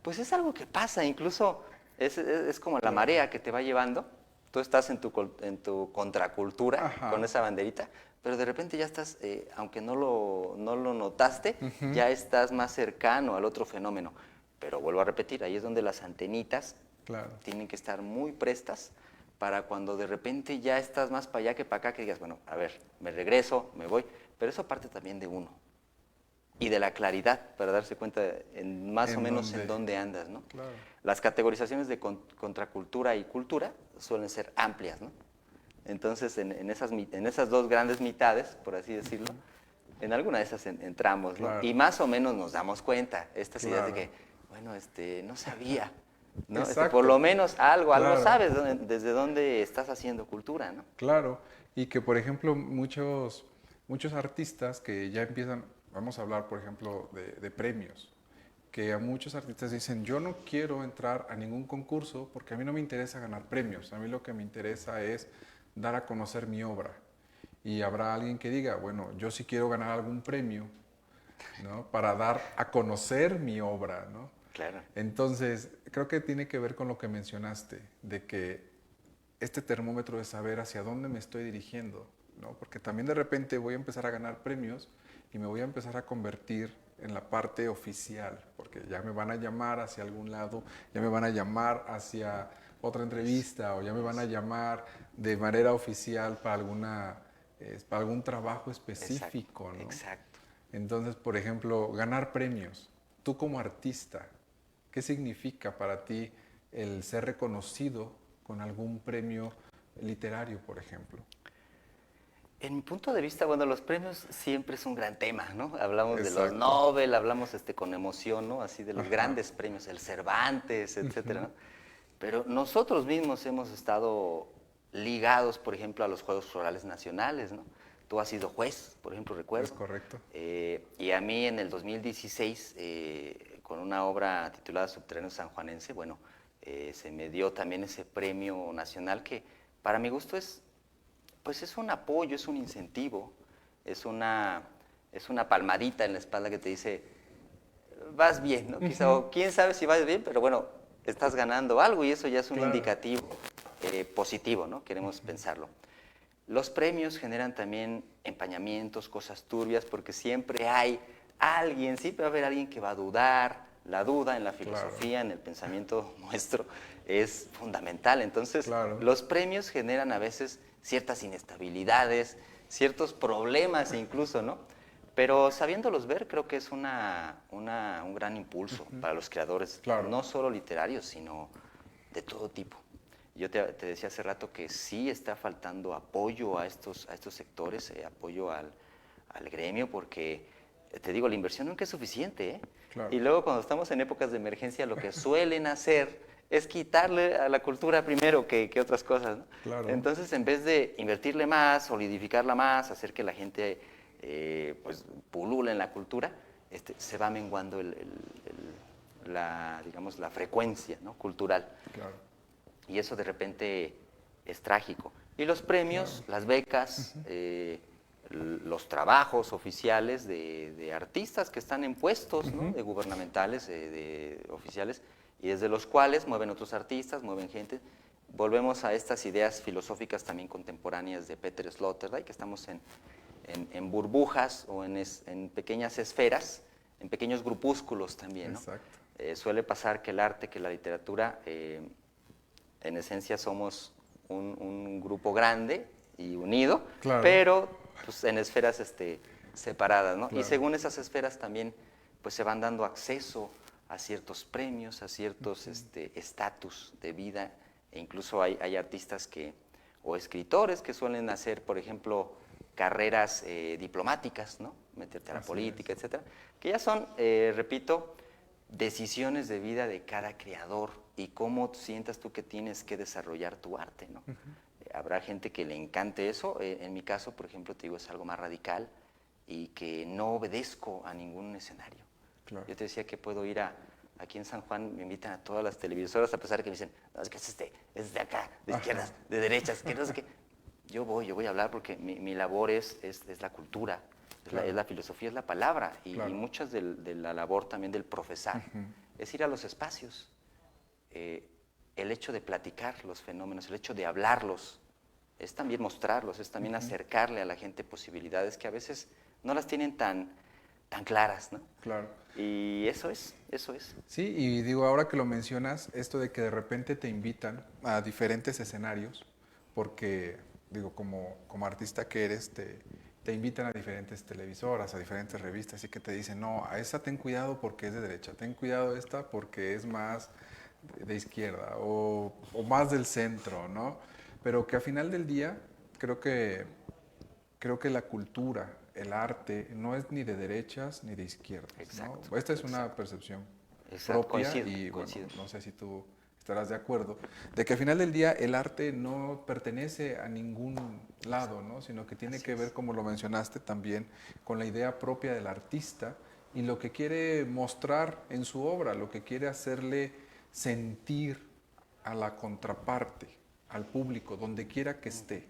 pues es algo que pasa, incluso es como la marea que te va llevando. Tú estás en tu contracultura, Ajá. con esa banderita, pero de repente ya estás, aunque no lo notaste, ya estás más cercano al otro fenómeno. Pero vuelvo a repetir, ahí es donde las antenitas Claro. tienen que estar muy prestas para cuando de repente ya estás más para allá que para acá, que digas, bueno, a ver, me regreso, me voy. Pero eso parte también de uno y de la claridad para darse cuenta más o menos en dónde andas, ¿no? Claro. Las categorizaciones de contracultura y cultura suelen ser amplias, ¿no? Entonces, en esas dos grandes mitades, por así decirlo, en alguna de esas entramos, ¿no? Claro. Y más o menos nos damos cuenta, estas ideas de Claro. que, bueno, no sabía, ¿no? Exacto. Por lo menos algo Claro. sabes desde dónde estás haciendo cultura, ¿no? Claro, y que por ejemplo muchos artistas que ya empiezan, vamos a hablar por ejemplo de premios, que a muchos artistas dicen, yo no quiero entrar a ningún concurso porque a mí no me interesa ganar premios, a mí lo que me interesa es dar a conocer mi obra. Y habrá alguien que diga, bueno, yo sí quiero ganar algún premio, ¿no? Para dar a conocer mi obra, ¿no? Claro. Entonces, creo que tiene que ver con lo que mencionaste, de que este termómetro de saber hacia dónde me estoy dirigiendo, ¿no? Porque también de repente voy a empezar a ganar premios y me voy a empezar a convertir en la parte oficial, porque ya me van a llamar hacia algún lado, ya me van a llamar hacia otra entrevista o ya me van a llamar de manera oficial para algún trabajo específico, Exacto, ¿no? exacto. Entonces, por ejemplo, ganar premios. Tú como artista, ¿qué significa para ti el ser reconocido con algún premio literario, por ejemplo? En mi punto de vista, bueno, los premios siempre es un gran tema, ¿no? Hablamos de los Exacto. Nobel, hablamos con emoción, ¿no? Así de los Ajá. grandes premios, el Cervantes, etcétera, ¿no? Pero nosotros mismos hemos estado ligados, por ejemplo, a los Juegos Florales Nacionales, ¿no? Tú has sido juez, por ejemplo, recuerdo. Es correcto. Y a mí en el 2016, con una obra titulada Subterráneo Sanjuanense, bueno, se me dio también ese premio nacional que para mi gusto pues es un apoyo, es un incentivo, es una palmadita en la espalda que te dice, vas bien, ¿no? Quizá, o quién sabe si vas bien, pero bueno, estás ganando algo y eso ya es un Claro. indicativo positivo, ¿no? Queremos pensarlo. Los premios generan también empañamientos, cosas turbias, porque siempre hay alguien, siempre va a haber alguien que va a dudar, la duda en la filosofía, en el pensamiento nuestro, es fundamental. Entonces, los premios generan a veces ciertas inestabilidades, ciertos problemas incluso, ¿no? Pero sabiéndolos ver, creo que es un gran impulso para los creadores, no solo literarios, sino de todo tipo. Yo te decía hace rato que sí está faltando apoyo a estos sectores, apoyo al gremio, porque, te digo, la inversión nunca es suficiente, ¿eh? Y luego cuando estamos en épocas de emergencia, lo que suelen hacer es quitarle a la cultura primero que otras cosas, ¿no? Entonces, en vez de invertirle más, solidificarla más, hacer que la gente pues pulule en la cultura, se va menguando digamos, la frecuencia, ¿no?, cultural. Y eso de repente es trágico. Y los premios, las becas, los trabajos oficiales de artistas que están en puestos, ¿no?, de gubernamentales, de oficiales, y desde los cuales mueven otros artistas, mueven gente. Volvemos a estas ideas filosóficas también contemporáneas de Peter Sloterdijk, que estamos en burbujas o en pequeñas esferas, en pequeños grupúsculos también, ¿no? Suele pasar que el arte, que la literatura, en esencia somos un grupo grande y unido, pero pues, en esferas separadas, ¿no? Y según esas esferas también pues, se van dando acceso a ciertos premios, a ciertos estatus de vida, e incluso hay artistas o escritores que suelen hacer, por ejemplo, carreras diplomáticas, ¿no?, meterte a la política, etcétera, que ya son, repito, decisiones de vida de cada creador y cómo sientas tú que tienes que desarrollar tu arte, ¿no? Habrá gente que le encante eso, en mi caso, por ejemplo, te digo, es algo más radical y que no obedezco a ningún escenario. Yo te decía que puedo ir aquí en San Juan, me invitan a todas las televisoras, a pesar de que me dicen, no, es que es de acá, de izquierdas, de derechas, que no sé qué. Yo voy a hablar porque mi labor es la cultura, es la filosofía, es la palabra, y muchas de la labor también del profesar es ir a los espacios. El hecho de platicar los fenómenos, el hecho de hablarlos, es también mostrarlos, es también acercarle a la gente posibilidades que a veces no las tienen tan claras, ¿no? Y eso es. Sí, y digo, ahora que lo mencionas, esto de que de repente te invitan a diferentes escenarios, porque, digo, como artista que eres, te invitan a diferentes televisoras, a diferentes revistas, y que te dicen, no, a esa ten cuidado porque es de derecha, ten cuidado esta porque es más de izquierda, o más del centro, ¿no? Pero que a final del día, creo que la cultura, el arte, no es ni de derechas ni de izquierdas, ¿no? Esta es una percepción propia y bueno, no sé si tú estarás de acuerdo, de que al final del día el arte no pertenece a ningún lado, ¿no?, sino que tiene que ver, como lo mencionaste también, con la idea propia del artista y lo que quiere mostrar en su obra, lo que quiere hacerle sentir a la contraparte, al público, donde quiera que esté.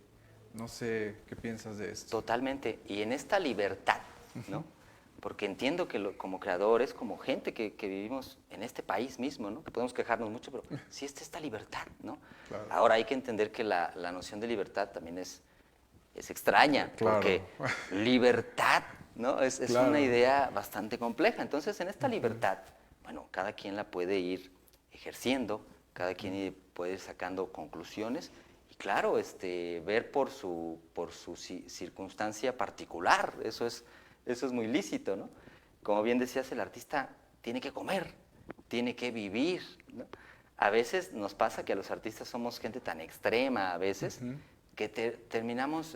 No sé qué piensas de esto. Totalmente. Y en esta libertad, ¿no? Porque entiendo que como creadores, como gente que vivimos en este país mismo, ¿no?, que podemos quejarnos mucho, pero sí está esta libertad, ¿no? Ahora hay que entender que la noción de libertad también es extraña, porque libertad, ¿no?, es una idea bastante compleja. Entonces, en esta libertad, bueno, cada quien la puede ir ejerciendo, cada quien puede ir sacando conclusiones. Y claro, ver por su circunstancia particular, eso es muy lícito, ¿no? Como bien decías, el artista tiene que comer, tiene que vivir, ¿no? A veces nos pasa que a los artistas somos gente tan extrema, a veces, que terminamos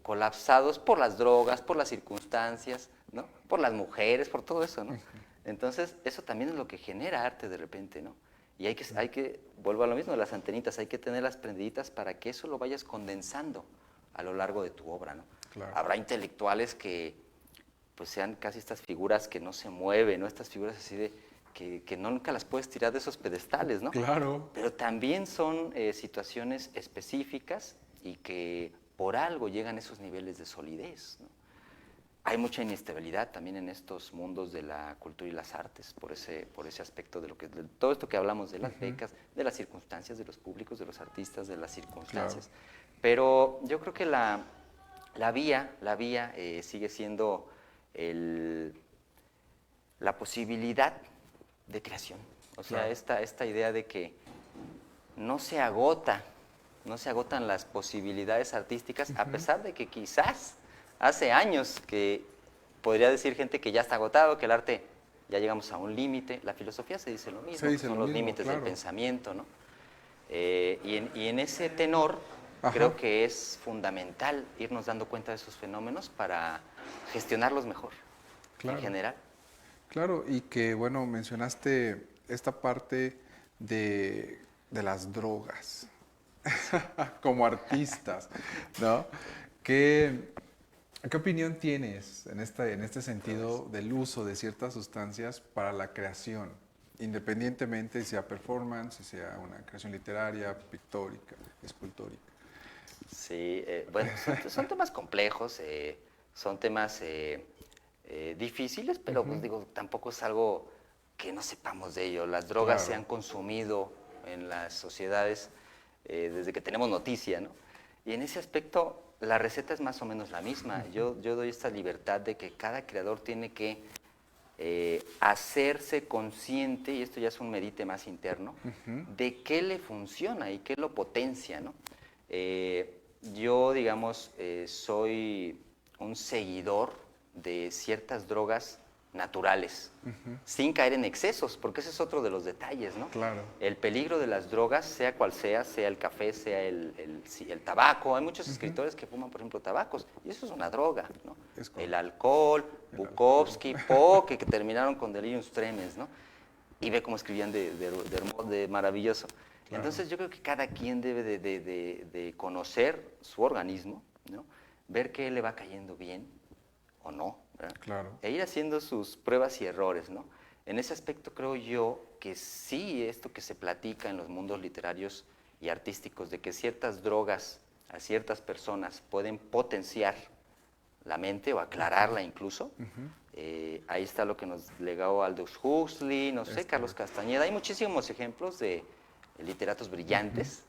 colapsados por las drogas, por las circunstancias, ¿no?, por las mujeres, por todo eso, ¿no? Entonces, eso también es lo que genera arte de repente, ¿no? Y hay que, vuelvo a lo mismo, las antenitas, hay que tenerlas prendiditas para que eso lo vayas condensando a lo largo de tu obra, ¿no? Habrá intelectuales que pues sean casi estas figuras que no se mueven, ¿no?, estas figuras así de que nunca las puedes tirar de esos pedestales, ¿no? Pero también son situaciones específicas y que por algo llegan a esos niveles de solidez, ¿no? Hay mucha inestabilidad también en estos mundos de la cultura y las artes, por ese aspecto de todo esto que hablamos de las becas, de las circunstancias, de los públicos, de los artistas, de las circunstancias. Pero yo creo que la vía sigue siendo la posibilidad de creación. O sea, Claro. esta idea de que no se agotan las posibilidades artísticas, a pesar de que quizás hace años que podría decir gente que ya está agotado, que el arte ya llegamos a un límite. La filosofía se dice lo Se mismo, que dice son lo los mismo, límites del claro. pensamiento, ¿no? Y en ese tenor Ajá, creo que es fundamental irnos dando cuenta de esos fenómenos para gestionarlos mejor, en claro. general. Claro, y que bueno, mencionaste esta parte de las drogas Sí. como artistas, ¿no? ¿Qué, qué opinión tienes en este Drogas. sentido del uso de ciertas sustancias para la creación, independientemente si sea performance, si sea una creación literaria, pictórica, escultórica? Sí, bueno, son temas complejos, son temas difíciles, pero pues Ujú, digo, tampoco es algo que no sepamos de ello. Las drogas se claro, han consumido en las sociedades desde que tenemos noticia, ¿no? Y en ese aspecto la receta es más o menos la misma. Yo doy esta libertad de que cada creador tiene que hacerse consciente, y esto ya es un medite más interno, ujú, de qué le funciona y qué lo potencia, ¿no? Yo, digamos, soy un seguidor de ciertas drogas naturales, ujú, sin caer en excesos, porque ese es otro de los detalles, ¿no? claro, El peligro de las drogas, sea cual sea el café, sea el tabaco. Hay muchos ujú, escritores que fuman, por ejemplo, tabacos, y eso es una droga, ¿no? es El correcto. alcohol, El alcohol, Bukowski, Poe, que terminaron con delirium tremens, ¿no? Y ve cómo escribían de maravilloso. claro, Entonces yo creo que cada quien debe de conocer su organismo, ¿no? Ver qué le va cayendo bien o no, ¿verdad? claro, E ir haciendo sus pruebas y errores, ¿no? En ese aspecto creo yo que sí, esto que se platica en los mundos literarios y artísticos, de que ciertas drogas a ciertas personas pueden potenciar la mente o aclararla incluso. ujú, Ahí está lo que nos legó Aldous Huxley, no sé, es Carlos correcto. Castañeda. Hay muchísimos ejemplos de literatos Ujú, brillantes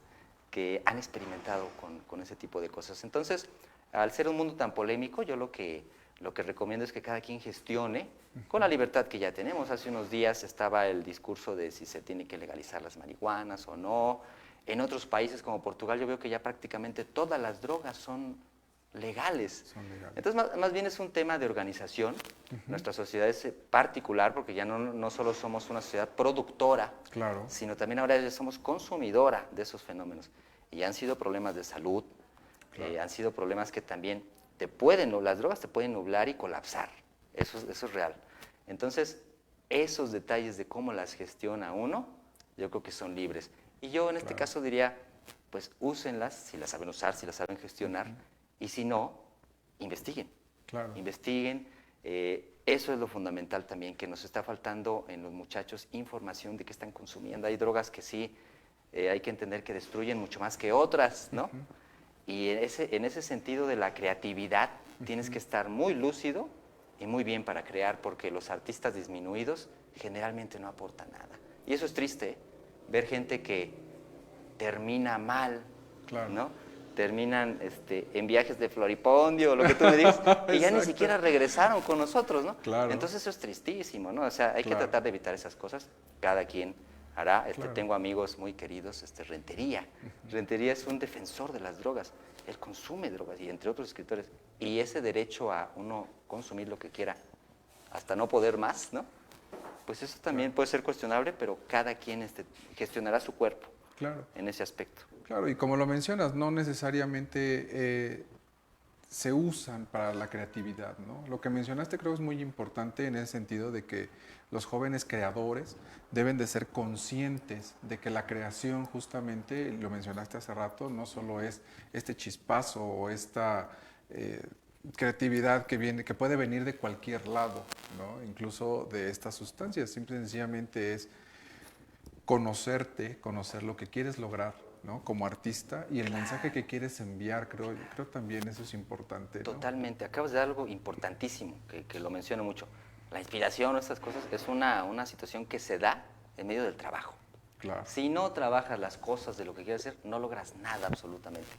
que han experimentado con ese tipo de cosas. Entonces, al ser un mundo tan polémico, yo lo que recomiendo es que cada quien gestione con la libertad que ya tenemos. Hace unos días estaba el discurso de si se tiene que legalizar las marihuanas o no. En otros países como Portugal yo veo que ya prácticamente todas las drogas son legales. son legales. Entonces, más bien es un tema de organización. Ujú, Nuestra sociedad es particular porque ya no solo somos una sociedad productora, claro, sino también ahora ya somos consumidora de esos fenómenos. Y han sido problemas de salud, claro, han sido problemas que también las drogas te pueden nublar y colapsar. Eso es real. Entonces, esos detalles de cómo las gestiona uno, yo creo que son libres. Y yo en este claro, caso diría, pues úsenlas, si las saben usar, si las saben gestionar, y si no, investiguen. claro, Investiguen. Eso es lo fundamental también, que nos está faltando en los muchachos información de qué están consumiendo. Hay drogas que sí hay que entender que destruyen mucho más que otras, ¿no? Y en ese sentido de la creatividad tienes que estar muy lúcido y muy bien para crear, porque los artistas disminuidos generalmente no aportan nada. Y eso es triste, ¿eh? Ver gente que termina mal, claro. ¿no? Terminan en viajes de floripondio, o lo que tú me digas, y ya ni Exacto, siquiera regresaron con nosotros, ¿no? claro, Entonces eso es tristísimo, ¿no? O sea, hay que claro, tratar de evitar esas cosas, cada quien hará. claro, Tengo amigos muy queridos, Rentería. Rentería es un defensor de las drogas, él consume drogas, y entre otros escritores, y ese derecho a uno consumir lo que quiera, hasta no poder más, ¿no? Pues eso también claro, puede ser cuestionable, pero cada quien gestionará su cuerpo claro, en ese aspecto. claro. Y como lo mencionas, no necesariamente se usan para la creatividad, ¿no? Lo que mencionaste creo es muy importante en ese sentido de que los jóvenes creadores deben de ser conscientes de que la creación justamente, lo mencionaste hace rato, no solo es este chispazo o esta eh, creatividad que viene, que puede venir de cualquier lado, ¿no? Incluso de estas sustancias, simple y sencillamente es conocerte, conocer lo que quieres lograr, ¿no? Como artista y el mensaje Claro. que quieres enviar, creo también eso es importante, ¿no? Totalmente. Acabas de dar algo importantísimo, que lo menciono mucho. La inspiración o estas cosas es una situación que se da en medio del trabajo. Claro. Si no trabajas las cosas de lo que quieres hacer, no logras nada absolutamente.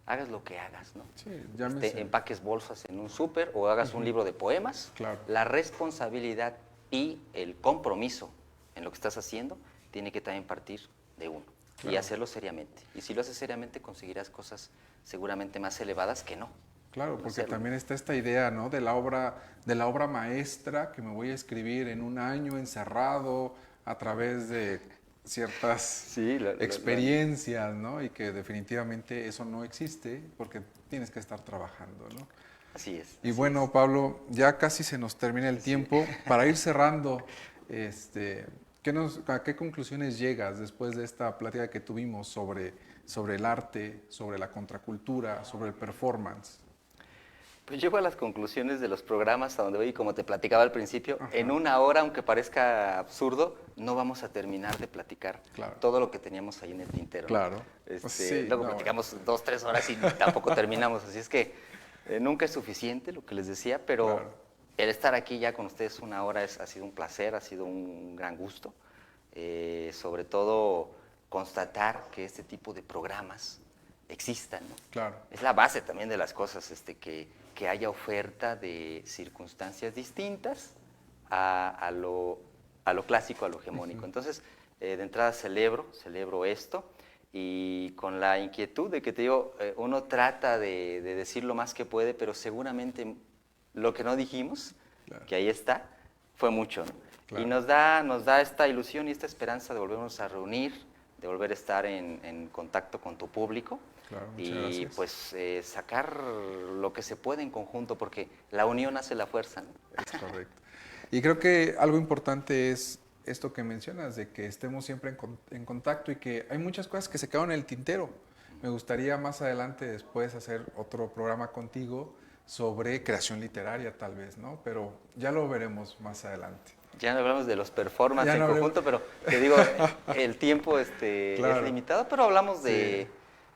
Hagas lo que hagas, ¿no? Sí, llámese. Empaques bolsas en un súper o hagas un libro de poemas, Claro, la responsabilidad y el compromiso en lo que estás haciendo, tiene que también partir de uno y Claro. hacerlo seriamente. Y si lo haces seriamente, conseguirás cosas seguramente más elevadas que no. Claro, no porque hacerlo. también está esta idea, ¿no? De la obra maestra que me voy a escribir en un año encerrado a través de ciertas Sí, experiencias, ¿no? Y que definitivamente eso no existe porque tienes que estar trabajando, ¿no? así es. Y Así bueno, es. Pablo, ya casi se nos termina el Sí. tiempo. Para ir cerrando, ¿a qué conclusiones llegas después de esta plática que tuvimos sobre el arte, sobre la contracultura, sobre el performance? Pues llego a las conclusiones de los programas a donde voy y como te platicaba al principio, Ajá. en una hora, aunque parezca absurdo, no vamos a terminar de platicar Claro. todo lo que teníamos ahí en el tintero, ¿no? Claro. Sí, Luego no, platicamos 2, 3 horas y tampoco terminamos, así es que nunca es suficiente lo que les decía, pero Claro. el estar aquí ya con ustedes una hora ha sido un placer, ha sido un gran gusto, sobre todo constatar que este tipo de programas existan, ¿no? claro. Es la base también de las cosas, que haya oferta de circunstancias distintas a lo clásico, a lo hegemónico. Entonces, de entrada celebro esto y con la inquietud de que te digo, uno trata de decir lo más que puede, pero seguramente lo que no dijimos, Claro. que ahí está, fue mucho, ¿no? Claro. Y nos da esta ilusión y esta esperanza de volvernos a reunir, de volver a estar en contacto con tu público. Claro, muchas Y gracias. pues sacar lo que se puede en conjunto, porque la unión hace la fuerza, ¿no? Es correcto. Y creo que algo importante es esto que mencionas, de que estemos siempre en contacto y que hay muchas cosas que se quedan en el tintero. Me gustaría más adelante después hacer otro programa contigo sobre creación literaria tal vez, ¿no? Pero ya lo veremos más adelante. Ya no hablamos de los performances Ya en no hablemos- conjunto, pero te digo, el tiempo es Claro. limitado, pero hablamos Sí.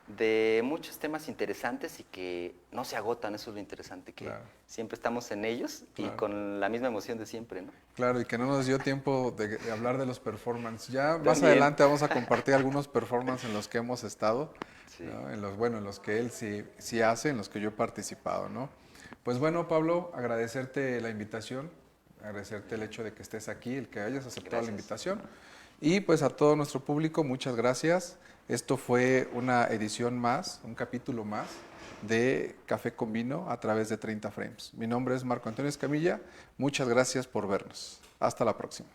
de muchos temas interesantes y que no se agotan, eso es lo interesante, que Claro. siempre estamos en ellos y Claro. con la misma emoción de siempre, ¿no? Claro, y que no nos dio tiempo de hablar de los performances. Ya más También. adelante vamos a compartir algunos performances en los que hemos estado, Sí. ¿no? En los que él sí hace, en los que yo he participado, ¿no? Pues bueno, Pablo, agradecerte la invitación, agradecerte el hecho de que estés aquí, el que hayas aceptado la Gracias. invitación. Y pues a todo nuestro público, muchas gracias. Esto fue una edición más, un capítulo más de Café con Vino a través de 30 Frames. Mi nombre es Marco Antonio Escamilla. Muchas gracias por vernos. Hasta la próxima.